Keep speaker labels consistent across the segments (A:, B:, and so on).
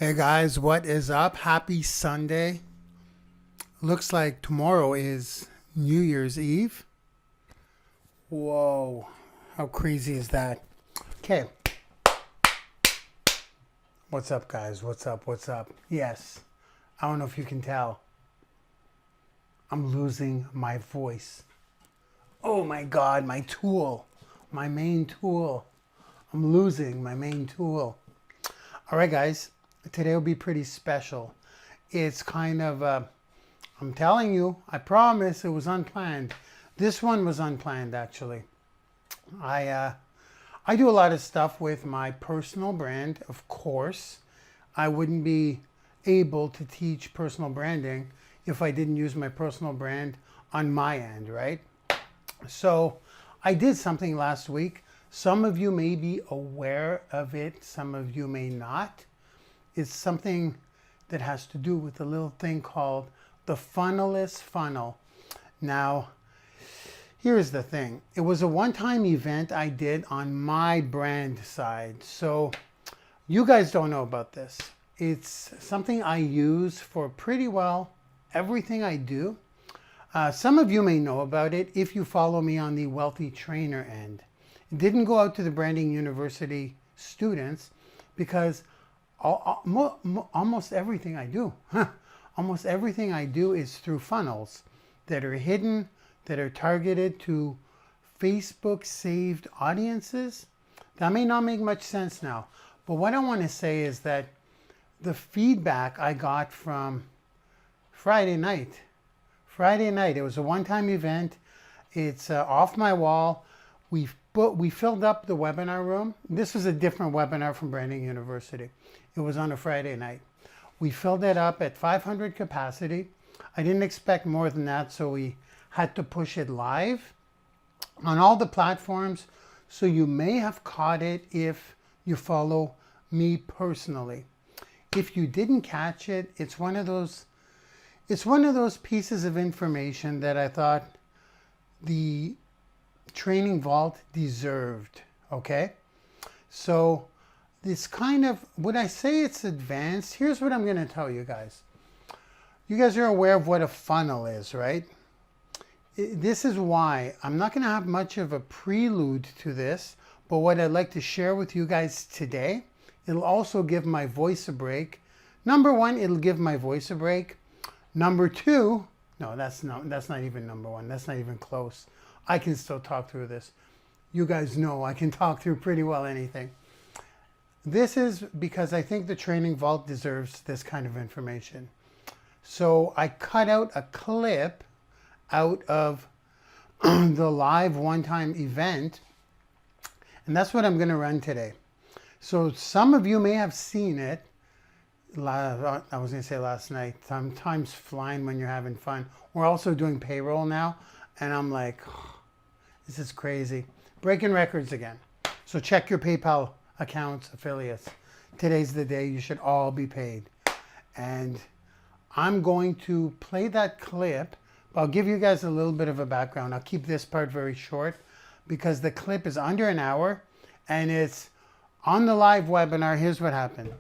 A: Hey guys, what is up? Happy Sunday. Looks like tomorrow is New Year's Eve. Whoa, how crazy is that? Okay, what's up, guys? What's up? What's up? Yes, I don't know if you can tell. I'm losing my voice. Oh my God, my tool, my main tool. I'm losing my main tool. All right, guys, today will be pretty special. It's kind of, I'm telling you, I promise it was unplanned. This one was unplanned, actually. I do a lot of stuff with my personal brand, of course. I wouldn't be able to teach personal branding if I didn't use my personal brand on my end, right? So I did something last week. Some of you may be aware of it. Some of you may not. It's something that has to do with a little thing called the Funneless Funnel. Now, here's the thing. It was a one-time event I did on my brand side. So you guys don't know about this. It's something I use for pretty well everything I do. Some of you may know about it if you follow me on the Wealthy Trainer end. It didn't go out to the Branding University students because almost everything I do, almost everything I do is through funnels that are hidden, that are targeted to Facebook saved audiences. That may not make much sense now, but what I want to say is that the feedback I got from Friday night, it was a one-time event. It's off my wall. We filled up the webinar room. This was a different webinar from Branding University. It was on a Friday night. We filled it up at 500 capacity. I didn't expect more than that, so we had to push it live on all the platforms. So you may have caught it if you follow me personally. If you didn't catch it, it's one of those pieces of information that I thought the training vault deserved. Okay, so this kind of, would I say it's advanced? Here's what I'm going to tell you guys. You guys are aware of what a funnel is, right? This is why I'm not going to have much of a prelude to this, but what I'd like to share with you guys today, it'll also give my voice a break. Number one, it'll give my voice a break. Number two, no, that's not even number one. That's not even close. I can still talk through this. You guys know I can talk through pretty well anything. This is because I think the training vault deserves this kind of information. So I cut out a clip out of the live one-time event, and that's what I'm going to run today. So some of you may have seen it. I was going to say last night. Time's flying when you're having fun. We're also doing payroll now, and I'm like, oh, this is crazy. Breaking records again. So check your PayPal accounts, affiliates. Today's the day you should all be paid. And I'm going to play that clip. I'll give you guys a little bit of a background. I'll keep this part very short because the clip is under an hour and it's on the live webinar. Here's what happened.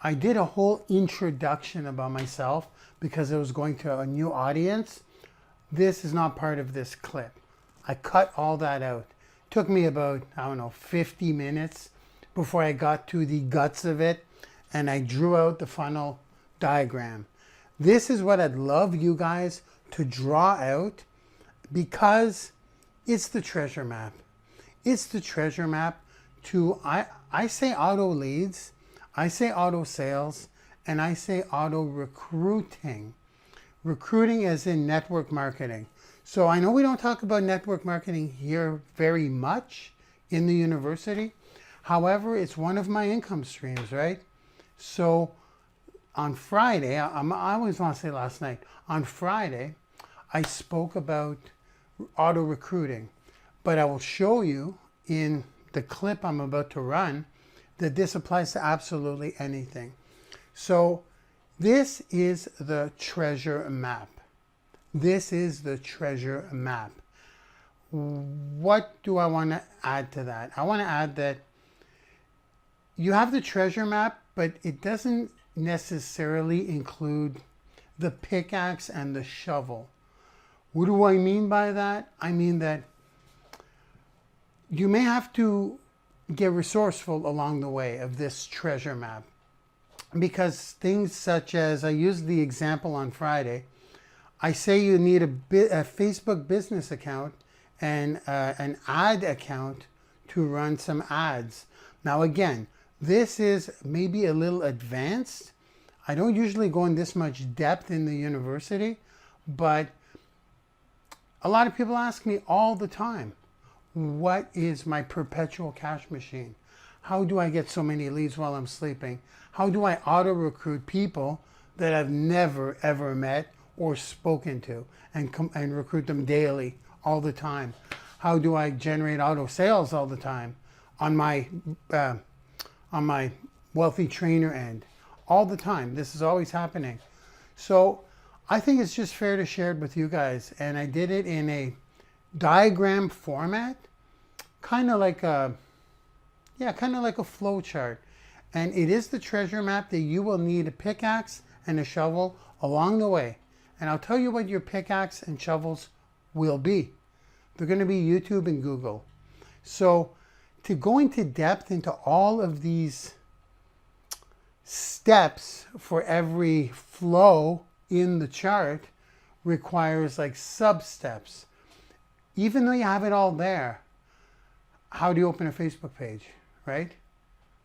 A: I did a whole introduction about myself because it was going to a new audience. This is not part of this clip. I cut all that out. It took me about, 50 minutes before I got to the guts of it, and I drew out the funnel diagram. This is what I'd love you guys to draw out because it's the treasure map. It's the treasure map to, I say auto leads, I say auto sales, and I say auto recruiting. Recruiting as in network marketing. So I know we don't talk about network marketing here very much in the university. However, it's one of my income streams, right? So on Friday, I always want to say last night, on Friday, I spoke about auto recruiting, but I will show you in the clip I'm about to run that this applies to absolutely anything. So this is the treasure map. This is the treasure map. What do I want to add to that? I want to add that you have the treasure map, but it doesn't necessarily include the pickaxe and the shovel. What do I mean by that? I mean that you may have to get resourceful along the way of this treasure map, because things such as, I used the example on Friday, I say you need a Facebook business account and an ad account to run some ads. Now again, this is maybe a little advanced. I don't usually go in this much depth in the university, but a lot of people ask me all the time, what is my perpetual cash machine? How do I get so many leads while I'm sleeping? How do I auto recruit people that I've never ever met or spoken to and recruit them daily, all the time? How do I generate auto sales all the time on my wealthy trainer end? All the time. This is always happening. So I think it's just fair to share it with you guys. And I did it in a diagram format, kind of like a flow chart. And it is the treasure map that you will need a pickaxe and a shovel along the way. And I'll tell you what your pickaxe and shovels will be. They're going to be YouTube and Google. So to go into depth into all of these steps for every flow in the chart requires like sub-steps. Even though you have it all there, how do you open a Facebook page, right?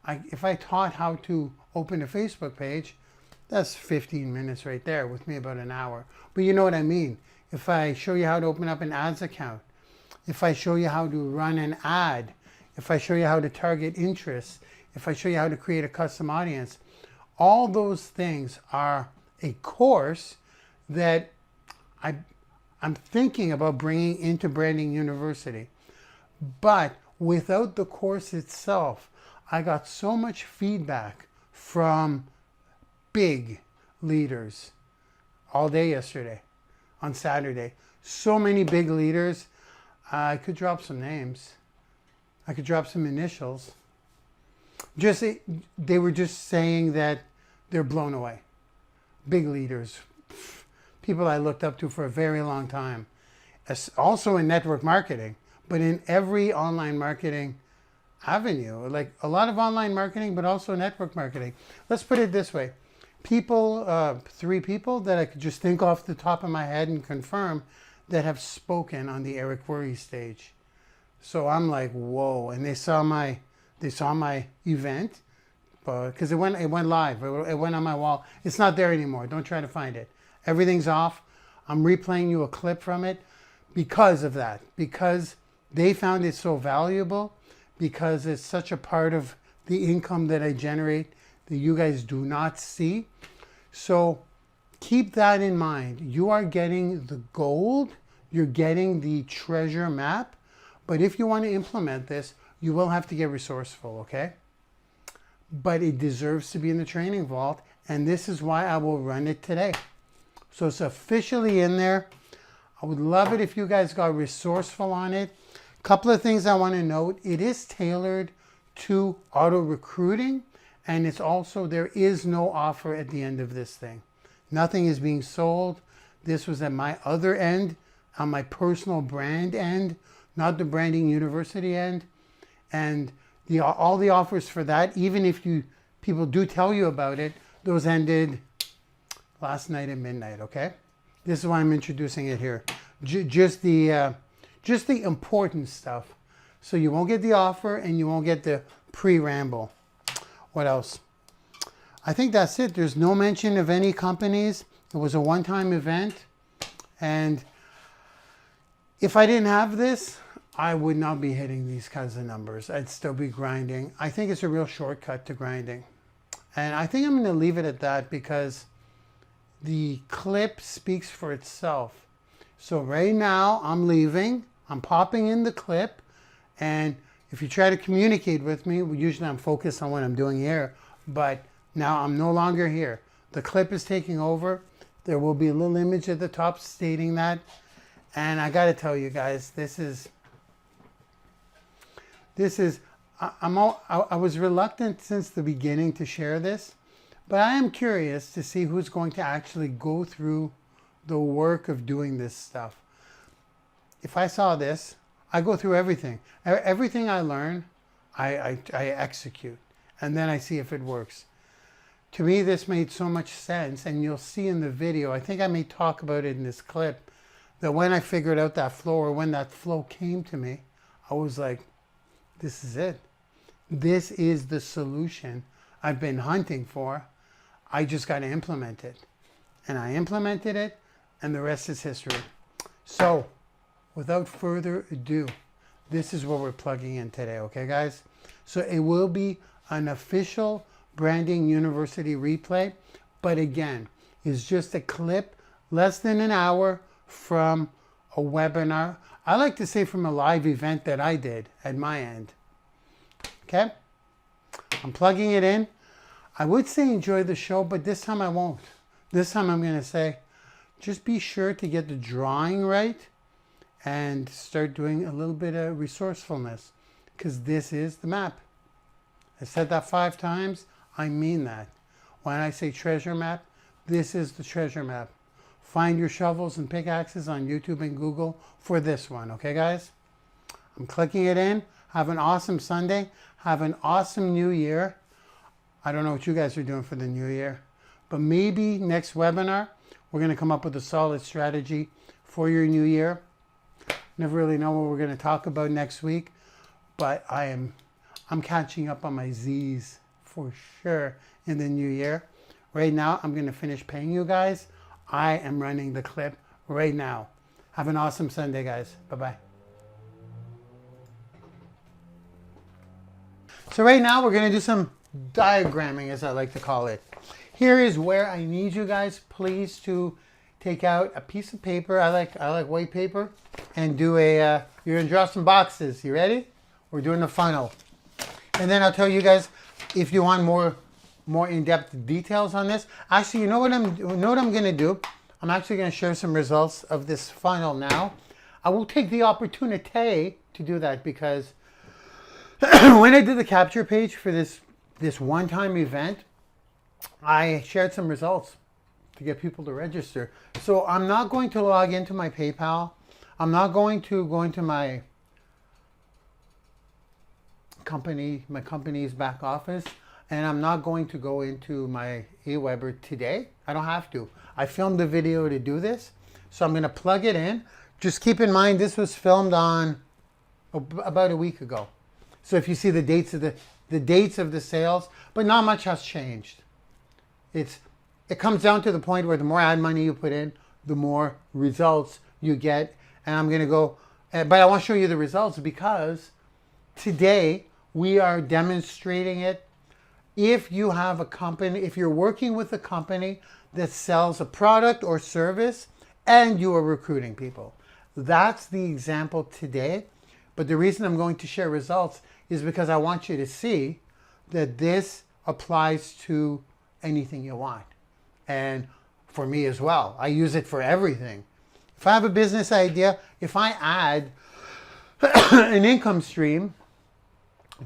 A: If I taught how to open a Facebook page, that's 15 minutes right there, with me about an hour. But you know what I mean. If I show you how to open up an ads account, if I show you how to run an ad, if I show you how to target interests, if I show you how to create a custom audience, all those things are a course that I'm thinking about bringing into Branding University. But without the course itself, I got so much feedback from big leaders all day yesterday, on Saturday. So many big leaders. I could drop some names. I could drop some initials. They were just saying that they're blown away. Big leaders, people I looked up to for a very long time. Also in network marketing, but in every online marketing avenue, like a lot of online marketing, but also network marketing. Let's put it this way. People, 3 people that I could just think off the top of my head and confirm that have spoken on the Eric Worre stage. So I'm like, whoa. And they saw my event, because it went live. It went on my wall. It's not there anymore. Don't try to find it. Everything's off. I'm replaying you a clip from it because of that. Because they found it so valuable. Because it's such a part of the income that I generate that you guys do not see. So keep that in mind. You are getting the gold. You're getting the treasure map. But if you want to implement this, you will have to get resourceful, okay? But it deserves to be in the training vault, and this is why I will run it today. So it's officially in there. I would love it if you guys got resourceful on it. A couple of things I want to note. It is tailored to auto recruiting, and it's also, there is no offer at the end of this thing. Nothing is being sold. This was at my other end, on my personal brand end, not the Branding University end. And all the offers for that, even if people do tell you about it, those ended last night at midnight, okay? This is why I'm introducing it here. Just the important stuff. So you won't get the offer and you won't get the pre-ramble. What else? I think that's it. There's no mention of any companies. It was a one-time event. And if I didn't have this, I would not be hitting these kinds of numbers. I'd still be grinding. I think it's a real shortcut to grinding. And I think I'm going to leave it at that because the clip speaks for itself. So right now I'm leaving. I'm popping in the clip. And if you try to communicate with me, usually I'm focused on what I'm doing here. But now I'm no longer here. The clip is taking over. There will be a little image at the top stating that. And I got to tell you guys, I was reluctant since the beginning to share this, But I am curious to see who's going to actually go through the work of doing this stuff. If I saw this, I go through everything. Everything I learn, I execute. And then I see if it works. To me, this made so much sense. And you'll see in the video, I think I may talk about it in this clip, that when I figured out that flow, or when that flow came to me, I was like, this is it. This is the solution I've been hunting for. I just got to implement it. And I implemented it, and the rest is history. So, without further ado, this is what we're plugging in today, okay, guys? So it will be an official Branding University replay, but again, it's just a clip, less than an hour from a webinar. I like to say from a live event that I did at my end. Okay? I'm plugging it in. I would say enjoy the show, but this time I won't. This time I'm going to say, just be sure to get the drawing right and start doing a little bit of resourcefulness, because this is the map. I said that 5 times. I mean that. When I say treasure map, this is the treasure map. Find your shovels and pickaxes on YouTube and Google for this one. Okay, guys? I'm clicking it in. Have an awesome Sunday. Have an awesome New Year. I don't know what you guys are doing for the New Year, but maybe next webinar, we're going to come up with a solid strategy for your New Year. Never really know what we're going to talk about next week, but I'm catching up on my Z's for sure in the New Year. Right now, I'm going to finish paying you guys. I am running the clip right now. Have an awesome Sunday, guys. Bye-bye. So right now, we're going to do some diagramming, as I like to call it. Here is where I need you guys, please, to take out a piece of paper. I like white paper, and do a. You're gonna draw some boxes. You ready? We're doing a funnel, and then I'll tell you guys if you want more in-depth details on this. Actually, you know what I'm gonna do? I'm actually gonna share some results of this funnel now. I will take the opportunity to do that because when I did the capture page for this one-time event, I shared some results to get people to register. So I'm not going to log into my PayPal. I'm not going to go into my company's back office, and I'm not going to go into my Aweber today. I don't have to. I filmed the video to do this, so I'm going to plug it in. Just keep in mind this was filmed on about a week ago. So if you see the dates of the sales, but not much has changed. It comes down to the point where the more ad money you put in, the more results you get. And I'm going to go, but I want to show you the results because today we are demonstrating it. If you have a company, if you're working with a company that sells a product or service and you are recruiting people, that's the example today. But the reason I'm going to share results is because I want you to see that this applies to anything you want. And for me as well. I use it for everything. If I have a business idea, if I add an income stream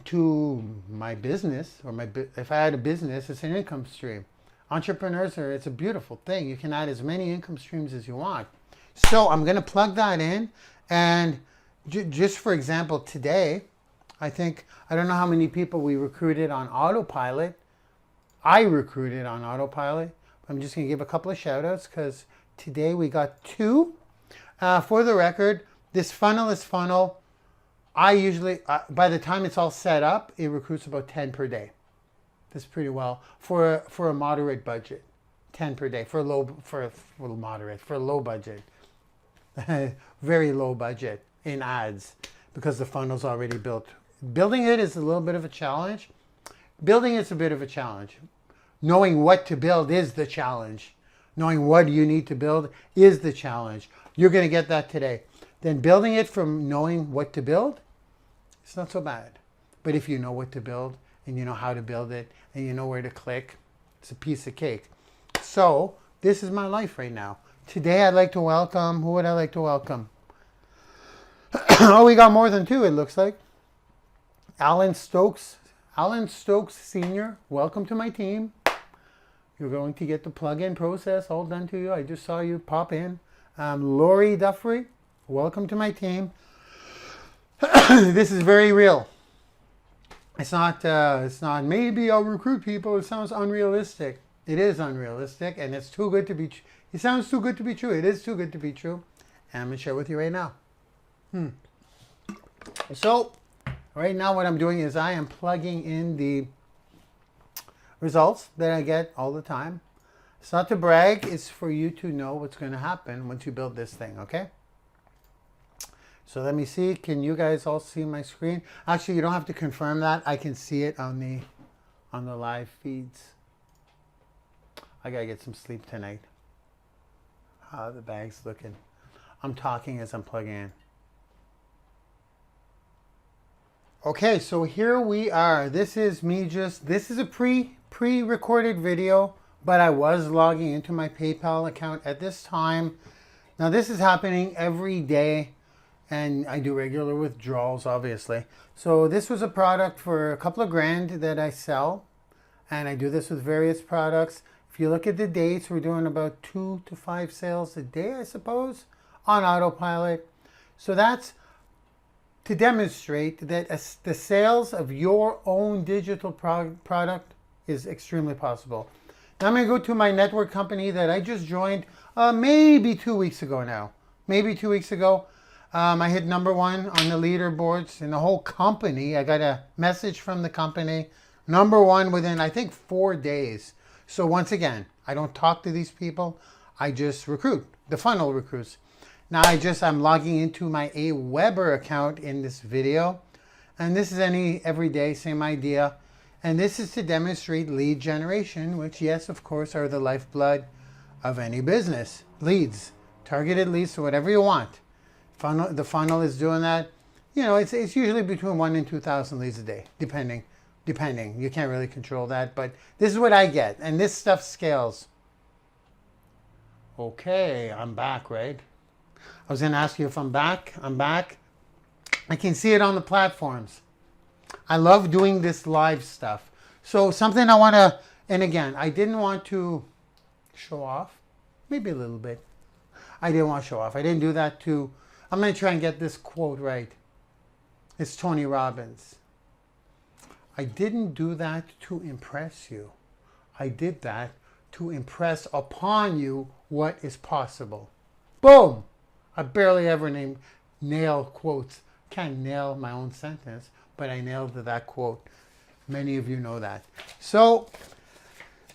A: to my business, or if I add a business, it's an income stream. Entrepreneurs it's a beautiful thing. You can add as many income streams as you want. So I'm going to plug that in. And just for example, today, I don't know how many people we recruited on autopilot. I recruited on autopilot. I'm just going to give a couple of shout outs because today we got 2. For the record, this Funneless Funnel, I usually, by the time it's all set up, it recruits about 10 per day. That's pretty well for a moderate budget. 10 per day for a low budget. Very low budget in ads because the funnel's already built. Building it is a little bit of a challenge. Building it's a bit of a challenge. Knowing what to build is the challenge. Knowing what you need to build is the challenge. You're going to get that today. Then building it from knowing what to build, it's not so bad. But if you know what to build and you know how to build it and you know where to click, it's a piece of cake. So this is my life right now. Today I'd like to welcome, who would I like to welcome? Oh, we got more than 2 it looks like. Alan Stokes Senior, welcome to my team. You're going to get the plug-in process all done to you. I just saw you pop in. Lori Duffrey, welcome to my team. This is very real. It's not maybe I'll recruit people. It sounds unrealistic. It is unrealistic, and it's too good to be true. It sounds too good to be true. It is too good to be true. And I'm going to share with you right now. So, right now what I'm doing is I am plugging in the results that I get all the time. It's not to brag. It's for you to know what's going to happen once you build this thing, okay? So let me see. Can you guys all see my screen? Actually, you don't have to confirm that. I can see it on the live feeds. I got to get some sleep tonight. How the bag's looking. I'm talking as I'm plugging in. Okay, so here we are. This is a pre-recorded video, but I was logging into my PayPal account at this time. Now this is happening every day, and I do regular withdrawals, obviously. So this was a product for a couple of grand that I sell, and I do this with various products. If you look at the dates, we're doing about 2 to 5 sales a day, I suppose, on autopilot. So that's to demonstrate that the sales of your own digital product is extremely possible. Now I'm going to go to my network company that I just joined maybe 2 weeks ago now. Maybe 2 weeks ago. I hit #1 on the leaderboards in the whole company. I got a message from the company. #1 within, I think, 4 days. So once again, I don't talk to these people. I just recruit. The funnel recruits. Now I'm logging into my AWeber account in this video. And this is every day, same idea. And this is to demonstrate lead generation, which, yes, of course, are the lifeblood of any business. Leads, targeted leads, so whatever you want. The funnel is doing that. You know, it's usually between 1,000 and 2,000 leads a day, depending. You can't really control that, but this is what I get. And this stuff scales. Okay, I'm back, right? I was going to ask you if I'm back. I'm back. I can see it on the platforms. I love doing this live stuff. So something I want to, and again, I didn't want to show off. Maybe a little bit. I didn't want to show off. I didn't do that to, I'm going to try and get this quote right. It's Tony Robbins. I didn't do that to impress you. I did that to impress upon you what is possible. Boom! I barely ever nail quotes. Can't nail my own sentence, but I nailed that quote. Many of you know that. So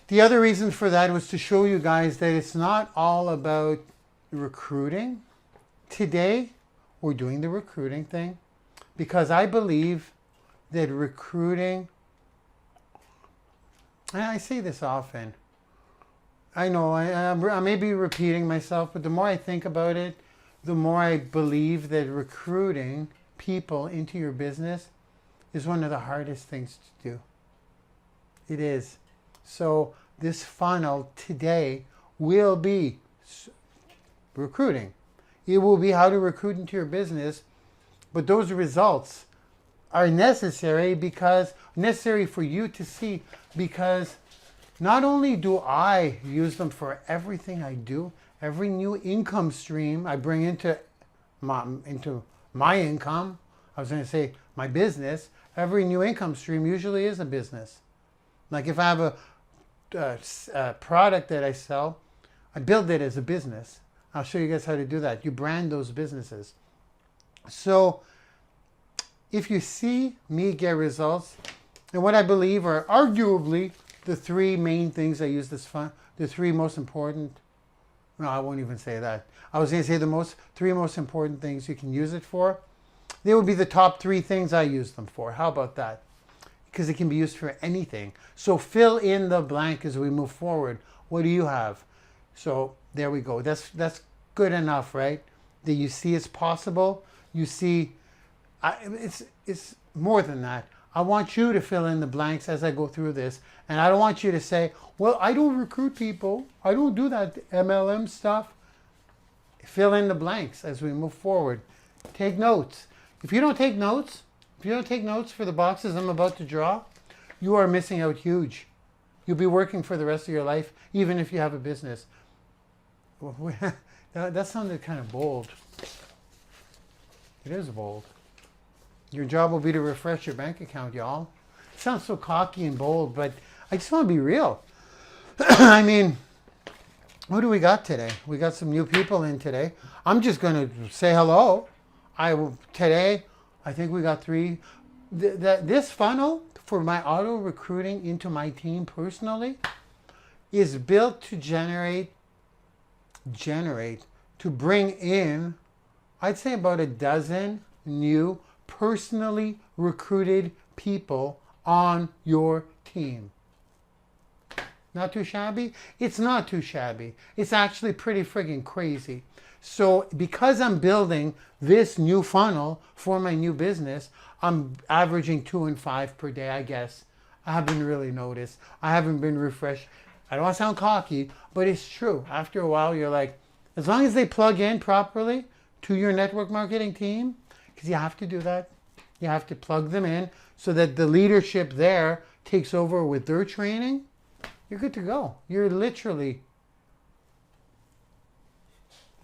A: the other reason for that was to show you guys that it's not all about recruiting. Today, we're doing the recruiting thing because I believe that recruiting, and I say this often, I know I may be repeating myself, but the more I think about it, the more I believe that recruiting people into your business is one of the hardest things to do. It is. So this funnel today will be recruiting. It will be how to recruit into your business, but those results are necessary for you to see, because not only do I use them for everything I do, every new income stream I bring into my income, I was going to say my business, every new income stream usually is a business. Like if I have a product that I sell, I build it as a business. I'll show you guys how to do that. You brand those businesses. So if you see me get results, and what I believe are arguably the 3 main things I use this fund, the 3 most important, no, I won't even say that. I was going to say the 3 most important things you can use it for. They would be the top 3 things I use them for. How about that? Because it can be used for anything. So fill in the blank as we move forward. What do you have? So there we go. That's good enough, right? That you see it's possible. You see, it's more than that. I want you to fill in the blanks as I go through this. And I don't want you to say, well, I don't recruit people. I don't do that MLM stuff. Fill in the blanks as we move forward. Take notes. If you don't take notes for the boxes I'm about to draw, you are missing out huge. You'll be working for the rest of your life, even if you have a business. That sounded kind of bold. It is bold. Your job will be to refresh your bank account, y'all. It sounds so cocky and bold, but I just want to be real. I mean, what do we got today? We got some new people in today. I'm just going to say hello. Today, I think we got 3. This funnel for my auto recruiting into my team personally is built to to bring in, I'd say about a dozen new personally recruited people on your team. Not too shabby? It's not too shabby. It's actually pretty friggin' crazy. So because I'm building this new funnel for my new business, I'm averaging 2 and 5 per day, I guess. I haven't really noticed. I haven't been refreshed. I don't want to sound cocky, but it's true. After a while, you're like, as long as they plug in properly to your network marketing team, because you have to do that. You have to plug them in so that the leadership there takes over with their training. You're good to go. You're literally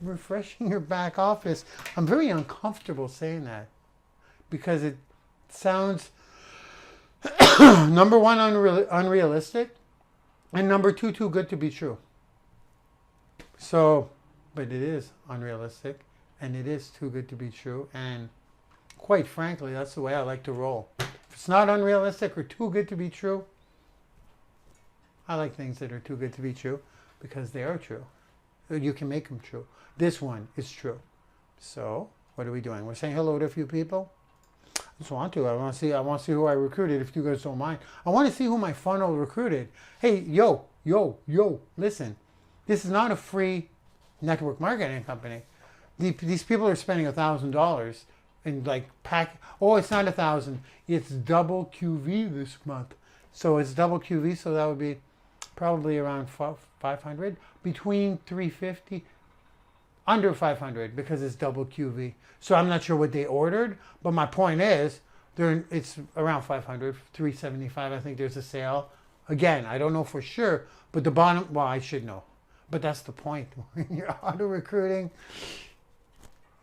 A: refreshing your back office. I'm very uncomfortable saying that because it sounds, number one, unrealistic, and number 2, too good to be true. So, but it is unrealistic, and it is too good to be true, and quite frankly, that's the way I like to roll. If it's not unrealistic or too good to be true, I like things that are too good to be true because they are true. You can make them true. This one is true. So, what are we doing? We're saying hello to a few people. I just want to. I want to see who I recruited, if you guys don't mind. I want to see who my funnel recruited. Hey, yo, listen. This is not a free network marketing company. These people are spending $1,000 in like pack. Oh, it's not 1,000. It's double QV this month. So it's double QV. So that would be probably around 500, between 350, under 500 because it's double QV. So I'm not sure what they ordered, but my point is, it's around 500, 375. I think there's a sale. Again, I don't know for sure, but the bottom, well, I should know. But that's the point. When you're auto recruiting,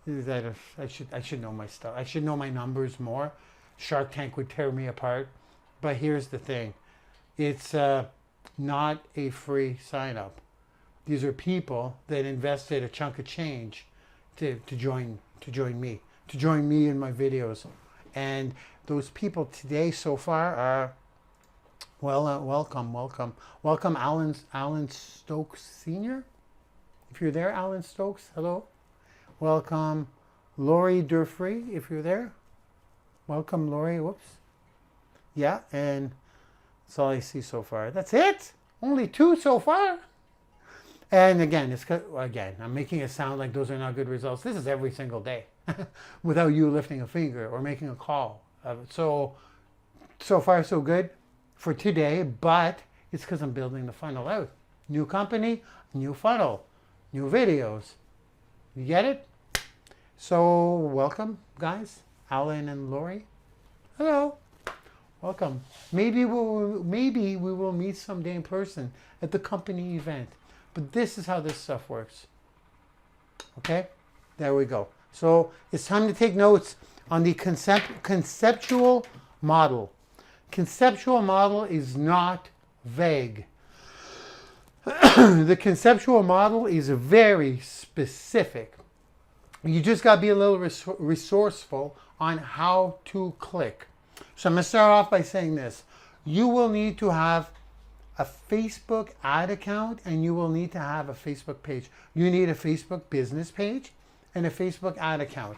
A: I should know my stuff. I should know my numbers more. Shark Tank would tear me apart. But here's the thing. It's not a free sign up. These are people that invested a chunk of change to join me in my videos. And those people today so far are, well, welcome Alan Stokes Sr. If you're there, Alan Stokes, hello. Welcome Lori Durfree, if you're there. Welcome Lori, whoops. Yeah, and that's all I see so far. That's it? Only 2 so far? And again, I'm making it sound like those are not good results. This is every single day without you lifting a finger or making a call. So far so good for today, but it's because I'm building the funnel out. New company, new funnel, new videos. You get it? So welcome, guys. Alan and Lori. Hello. Welcome. Maybe we will meet someday in person at the company event. But this is how this stuff works. Okay? There we go. So it's time to take notes on the conceptual model. Conceptual model is not vague. The conceptual model is very specific. You just got to be a little resourceful on how to click. So I'm going to start off by saying this. You will need to have a Facebook ad account and you will need to have a Facebook page. You need a Facebook business page and a Facebook ad account.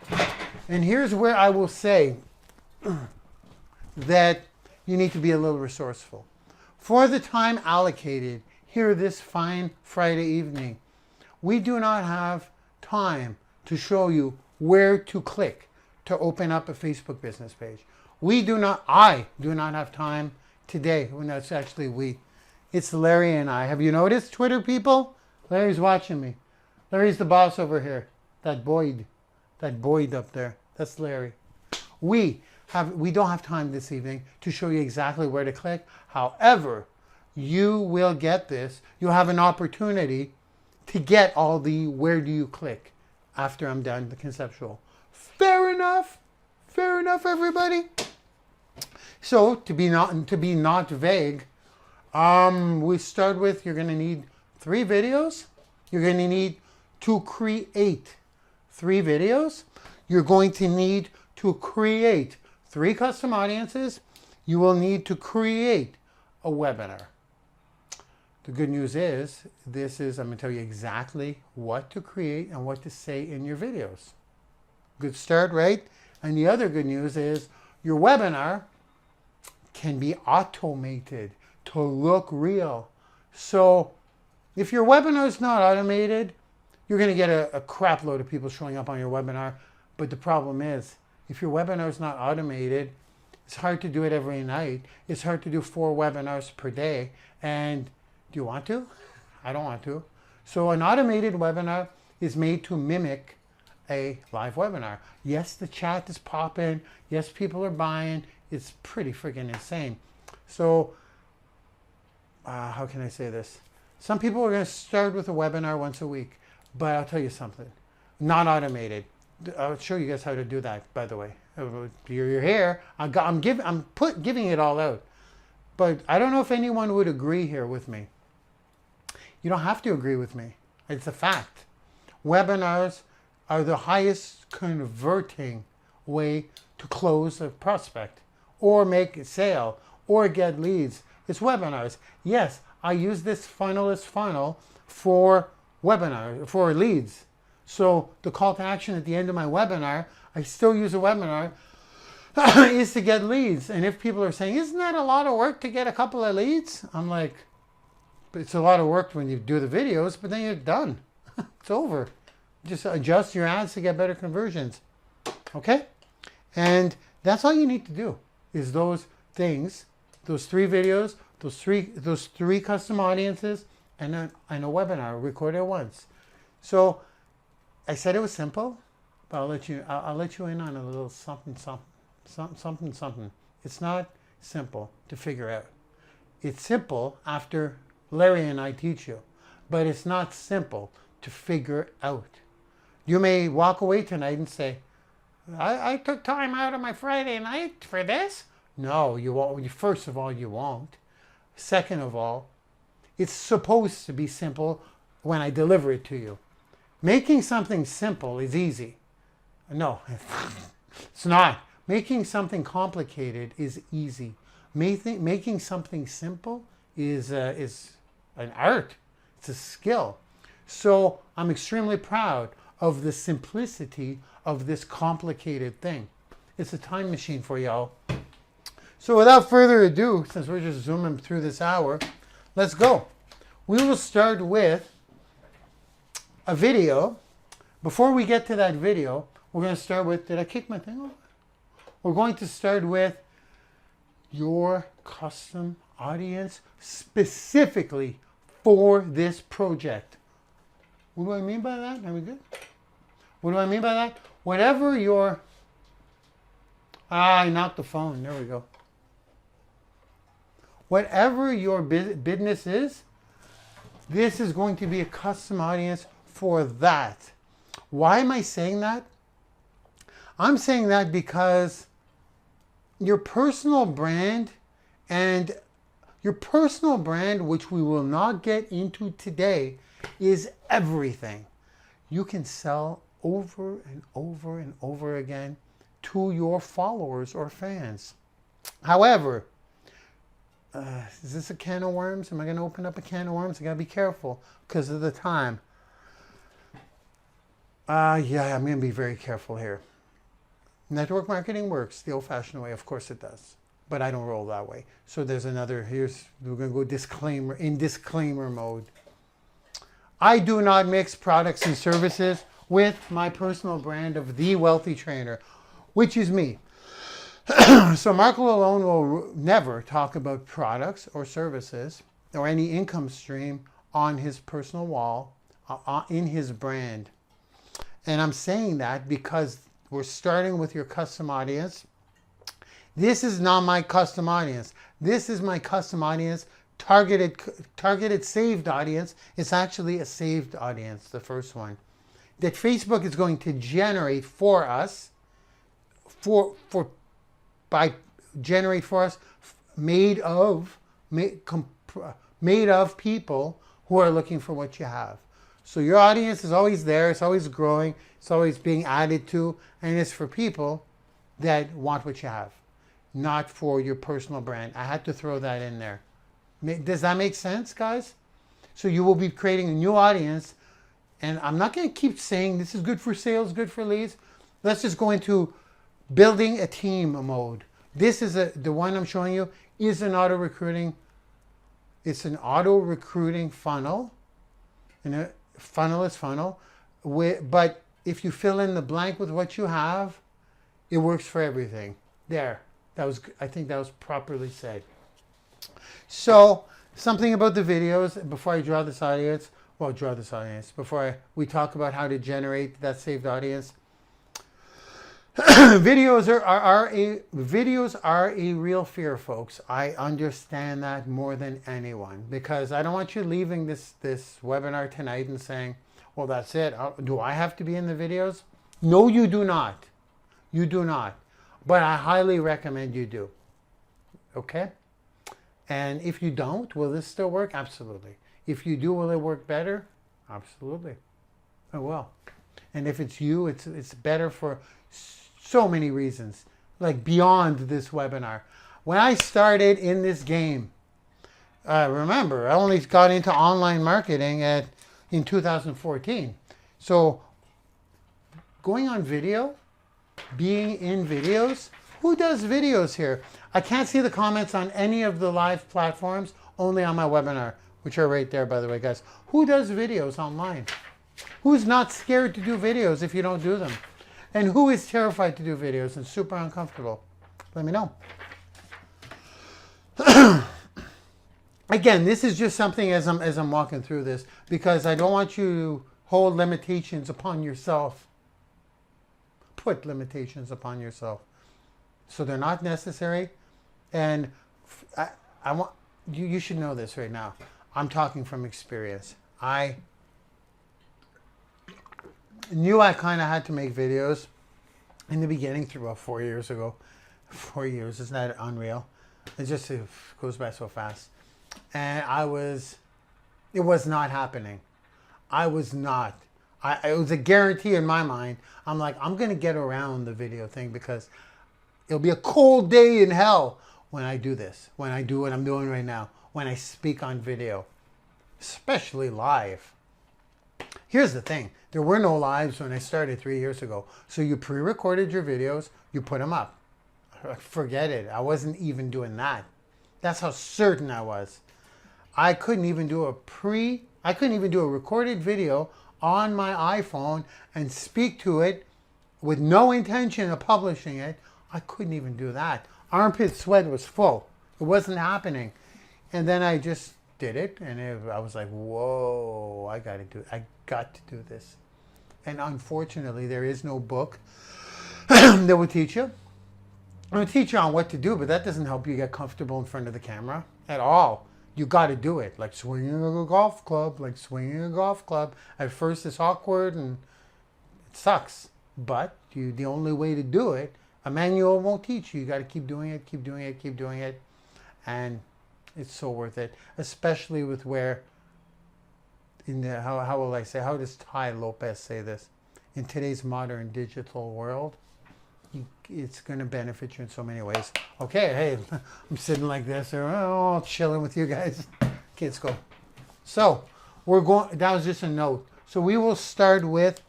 A: And here's where I will say that you need to be a little resourceful. For the time allocated here this fine Friday evening, we do not have time to show you where to click to open up a Facebook business page. I do not have time today. When that's actually we. It's Larry and I. Have you noticed, Twitter people? Larry's watching me. Larry's the boss over here. That Boyd up there. That's Larry. We don't have time this evening to show you exactly where to click. However, you will get this. You'll have an opportunity to get all the where do you click after I'm done the conceptual. Fair enough? Fair enough, everybody? So to be not vague, we start with you're going to need 3 videos. You're going to need to create 3 videos. You're going to need to create 3 custom audiences. You will need to create a webinar. The good news is, I'm going to tell you exactly what to create and what to say in your videos. Good start, right? And the other good news is your webinar can be automated to look real. So if your webinar is not automated, you're going to get a crap load of people showing up on your webinar. But the problem is, if your webinar is not automated, it's hard to do it every night. It's hard to do 4 webinars per day. And do you want to? I don't want to. So an automated webinar is made to mimic a live webinar. Yes, the chat is popping. Yes, people are buying. It's pretty freaking insane. So how can I say this? Some people are going to start with a webinar once a week. But I'll tell you something. Not automated. I'll show you guys how to do that, by the way. You're here. I'm giving it all out. But I don't know if anyone would agree here with me. You don't have to agree with me. It's a fact. Webinars are the highest converting way to close a prospect or make a sale or get leads. It's webinars. Yes, I use this Funneless Funnel for webinar, for leads. So the call to action at the end of my webinar, I still use a webinar, is to get leads. And if people are saying, isn't that a lot of work to get a couple of leads? I'm like, it's a lot of work when you do the videos, but then you're done. It's over. Just adjust your ads to get better conversions. Okay? And that's all you need to do is those things, those 3 videos, those three custom audiences, and a webinar recorded once. So I said it was simple, but I'll let you in on a little something. It's not simple to figure out. It's simple after Larry and I teach you, but it's not simple to figure out. You may walk away tonight and say, I took time out of my Friday night for this. No, you won't. First of all, you won't. Second of all, it's supposed to be simple when I deliver it to you. Making something simple is easy. No, it's not. Making something complicated is easy. Making something simple is an art. It's a skill. So I'm extremely proud of the simplicity of this complicated thing. It's a time machine for y'all. So without further ado, since we're just zooming through this hour, let's go. We will start with a video. Before we get to that video, we're going to start with, did I kick my thing over? We're going to start with your custom audience specifically for this project. What do I mean by that? Are we good? What do I mean by that? Whatever your... I knocked the phone. There we go. Whatever your business is, this is going to be a custom audience for that. Why am I saying that? I'm saying that because your personal brand, which we will not get into today, is everything. You can sell over and over and over again to your followers or fans. However, is this a can of worms? Am I going to open up a can of worms? I got to be careful because of the time. Yeah, I'm going to be very careful here. Network marketing works the old-fashioned way. Of course it does. But I don't roll that way. So there's another, we're going to go disclaimer mode. I do not mix products and services with my personal brand of The Wealthy Trainer, which is me. So Marc Lalonde will never talk about products or services or any income stream on his personal wall, in his brand. And I'm saying that because we're starting with your custom audience. This is not my custom audience. This is my custom audience targeted saved audience. It's actually a saved audience, the first one, that Facebook is going to generate for us, made of people who are looking for what you have. So your audience is always there, it's always growing, it's always being added to, and it's for people that want what you have, not for your personal brand. I had to throw that in there. Does that make sense, guys? So you will be creating a new audience, and I'm not going to keep saying this is good for sales, good for leads. Let's just go into building a team mode. This is the one I'm showing you is an auto recruiting. It's an auto recruiting funnel, and a funneless funnel. But if you fill in the blank with what you have, it works for everything. There, I think that was properly said. So something about the videos before I draw this audience. Well, before we talk about how to generate that saved audience. Videos are a real fear, folks. I understand that more than anyone, because I don't want you leaving this webinar tonight and saying, well, that's it. Do I have to be in the videos? No, you do not. You do not. But I highly recommend you do. Okay? And if you don't, will this still work? Absolutely. If you do, will it work better? Absolutely. It will. And if it's you, it's better for so many reasons, like beyond this webinar. When I started in this game, remember, I only got into online marketing in 2014. So going on video, being in videos, who does videos here? I can't see the comments on any of the live platforms, only on my webinar, which are right there, by the way, guys. Who does videos online? Who's not scared to do videos if you don't do them? And who is terrified to do videos and super uncomfortable? Let me know. Again, this is just something as I'm walking through this, because I don't want you to hold limitations upon yourself. Put limitations upon yourself. So they're not necessary. And I want you should know this right now. I'm talking from experience. I knew I kind of had to make videos in the beginning through about 4 years ago. 4 years, isn't that unreal? It goes by so fast. And it was not happening. It was a guarantee in my mind. I'm like, I'm going to get around the video thing, because it'll be a cold day in hell when I do this, when I do what I'm doing right now, when I speak on video, especially live. Here's the thing. There were no lives when I started 3 years ago. So you pre-recorded your videos, you put them up. Forget it. I wasn't even doing that. That's how certain I was. I couldn't even do a recorded video on my iPhone and speak to it with no intention of publishing it. I couldn't even do that. Armpit sweat was full. It wasn't happening. And then I just did it, and I was like, whoa, I got to do this. And unfortunately, there is no book that will teach you. It'll teach you on what to do, but that doesn't help you get comfortable in front of the camera at all. You got to do it, like swinging a golf club, At first, it's awkward and it sucks, but the only way to do it, a manual won't teach you. You got to keep doing it, and it's so worth it, especially with where, how will I say, how does Ty Lopez say this? In today's modern digital world, it's going to benefit you in so many ways. Okay, hey, I'm sitting like this, or chilling with you guys. Okay, let's go. So, that was just a note. So we will start with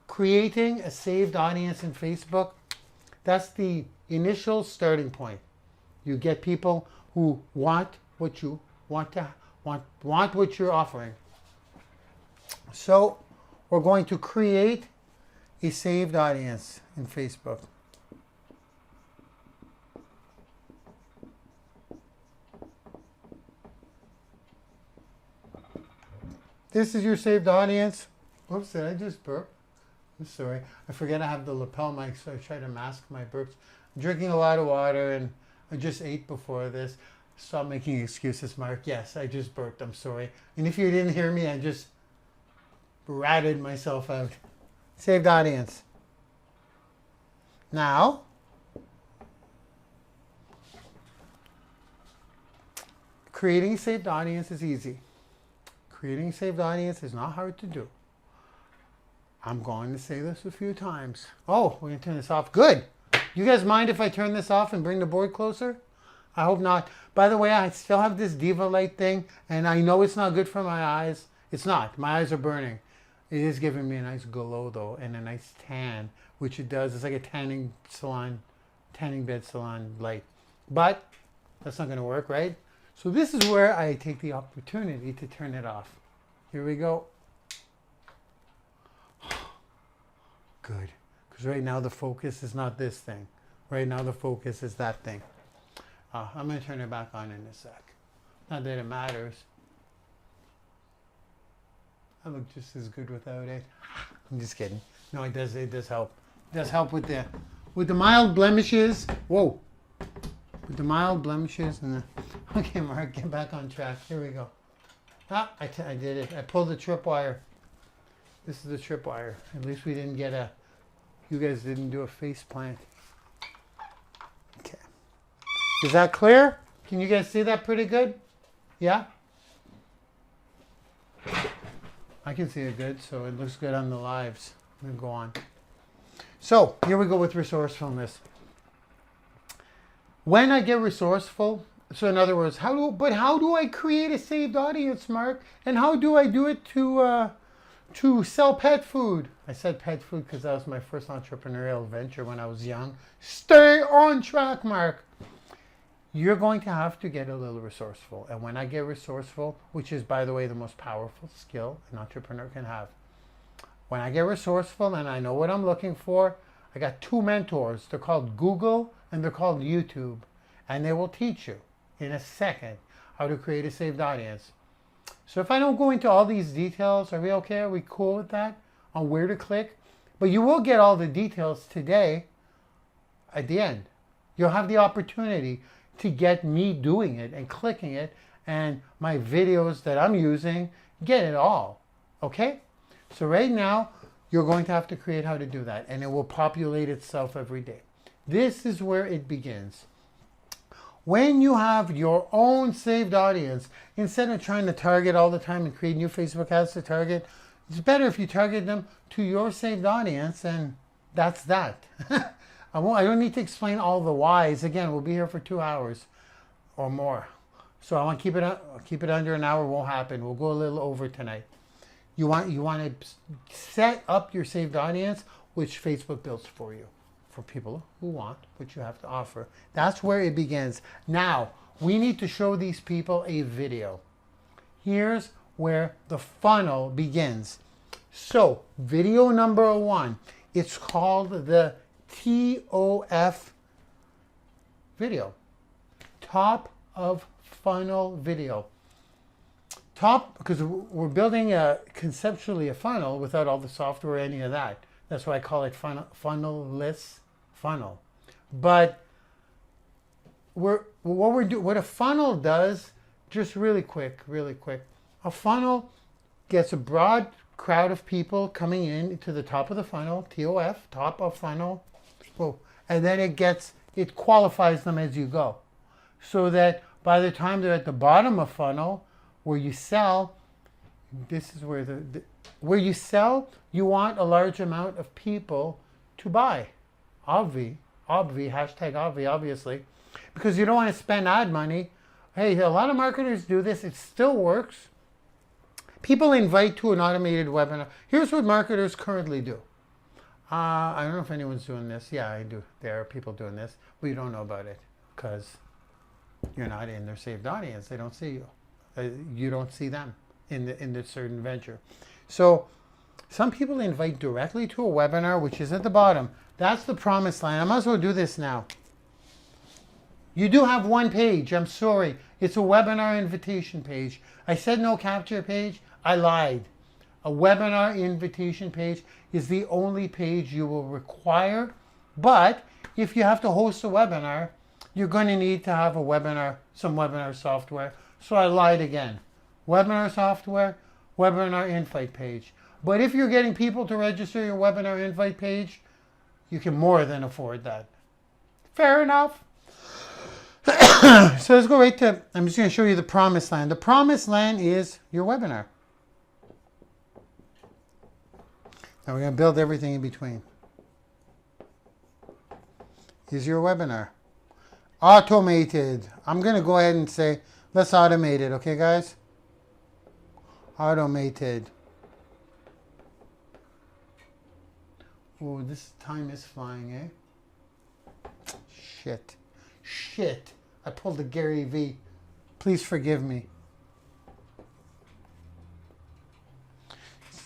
A: creating a saved audience in Facebook. That's the initial starting point. You get people who want what you want what you're offering. So we're going to create a saved audience in Facebook. This is your saved audience. Oops, did I just burp? I'm sorry. I forget I have the lapel mic, so I try to mask my burps. I'm drinking a lot of water, and I just ate before this. Stop making excuses, Mark. Yes, I just burped. I'm sorry. And if you didn't hear me, I just ratted myself out. Saved audience. Now, creating a saved audience is easy. Creating a saved audience is not hard to do. I'm going to say this a few times. Oh, we're going to turn this off. Good. You guys mind if I turn this off and bring the board closer? I hope not. By the way, I still have this diva light thing, and I know it's not good for my eyes. It's not. My eyes are burning. It is giving me a nice glow, though, and a nice tan, which it does. It's like a tanning bed salon light. But that's not going to work, right? So this is where I take the opportunity to turn it off. Here we go. Good. Because right now the focus is not this thing. Right now the focus is that thing. I'm going to turn it back on in a sec. Not that it matters. I look just as good without it. I'm just kidding. No, it does help. It does help with the mild blemishes. Whoa. With the mild blemishes and the... Okay, Mark, get back on track. Here we go. I did it. I pulled the tripwire. This is the tripwire. At least we didn't get a... You guys didn't do a face plant. Okay. Is that clear? Can you guys see that pretty good? Yeah? I can see it good, so it looks good on the lives. I'm going to go on. So, here we go with resourcefulness. When I get resourceful, so in other words, how do I create a saved audience, Mark? And how do I do it to sell pet food? I said pet food because that was my first entrepreneurial venture when I was young. Stay on track, Mark. You're going to have to get a little resourceful. And when I get resourceful, which is, by the way, the most powerful skill an entrepreneur can have. When I get resourceful and I know what I'm looking for, I got 2 mentors. They're called Google and they're called YouTube. And they will teach you in a second how to create a saved audience. So if I don't go into all these details, are we okay? Are we cool with that? On where to click? But you will get all the details today at the end. You'll have the opportunity to get me doing it and clicking it and my videos that I'm using, get it all. Okay? So right now, you're going to have to create how to do that, and it will populate itself every day. This is where it begins. When you have your own saved audience, instead of trying to target all the time and create new Facebook ads to target, it's better if you target them to your saved audience, and that's that. I don't need to explain all the whys. Again, we'll be here for 2 hours or more. So I want to keep it under an hour. Won't happen. We'll go a little over tonight. You want to set up your saved audience, which Facebook builds for you, for people who want what you have to offer. That's where it begins. Now, we need to show these people a video. Here's where the funnel begins. So, video number 1. It's called the TOF video. Top of funnel video. Top, because we're building conceptually a funnel without all the software or any of that. That's why I call it funneless funnel. But what a funnel does, just really quick, a funnel gets a broad crowd of people coming in to the top of the funnel, TOF, top of funnel, and then it qualifies them as you go. So that by the time they're at the bottom of funnel, where you sell, this is where where you sell, you want a large amount of people to buy. Hashtag obviously, because you don't want to spend ad money. Hey, a lot of marketers do this. It still works. People invite to an automated webinar. Here's what marketers currently do. I don't know if anyone's doing this. Yeah, I do. There are people doing this. We don't know about it because you're not in their saved audience. They don't see you. You don't see them in the certain venture. So some people invite directly to a webinar, which is at the bottom. That's the promised land. I might as well do this now. You do have one page. I'm sorry. It's a webinar invitation page. I said no capture page. I lied. A webinar invitation page is the only page you will require. But if you have to host a webinar, you're going to need to have a webinar, some webinar software. So I lied again. Webinar software, webinar invite page. But if you're getting people to register your webinar invite page, you can more than afford that. Fair enough. So let's go right to, I'm just going to show you the promised land. The promised land is your webinar. Now we're going to build everything in between. Is your webinar. Automated. I'm going to go ahead and say, let's automate it. Okay, guys? Automated. Oh, this time is flying, eh? Shit. I pulled a Gary V. Please forgive me.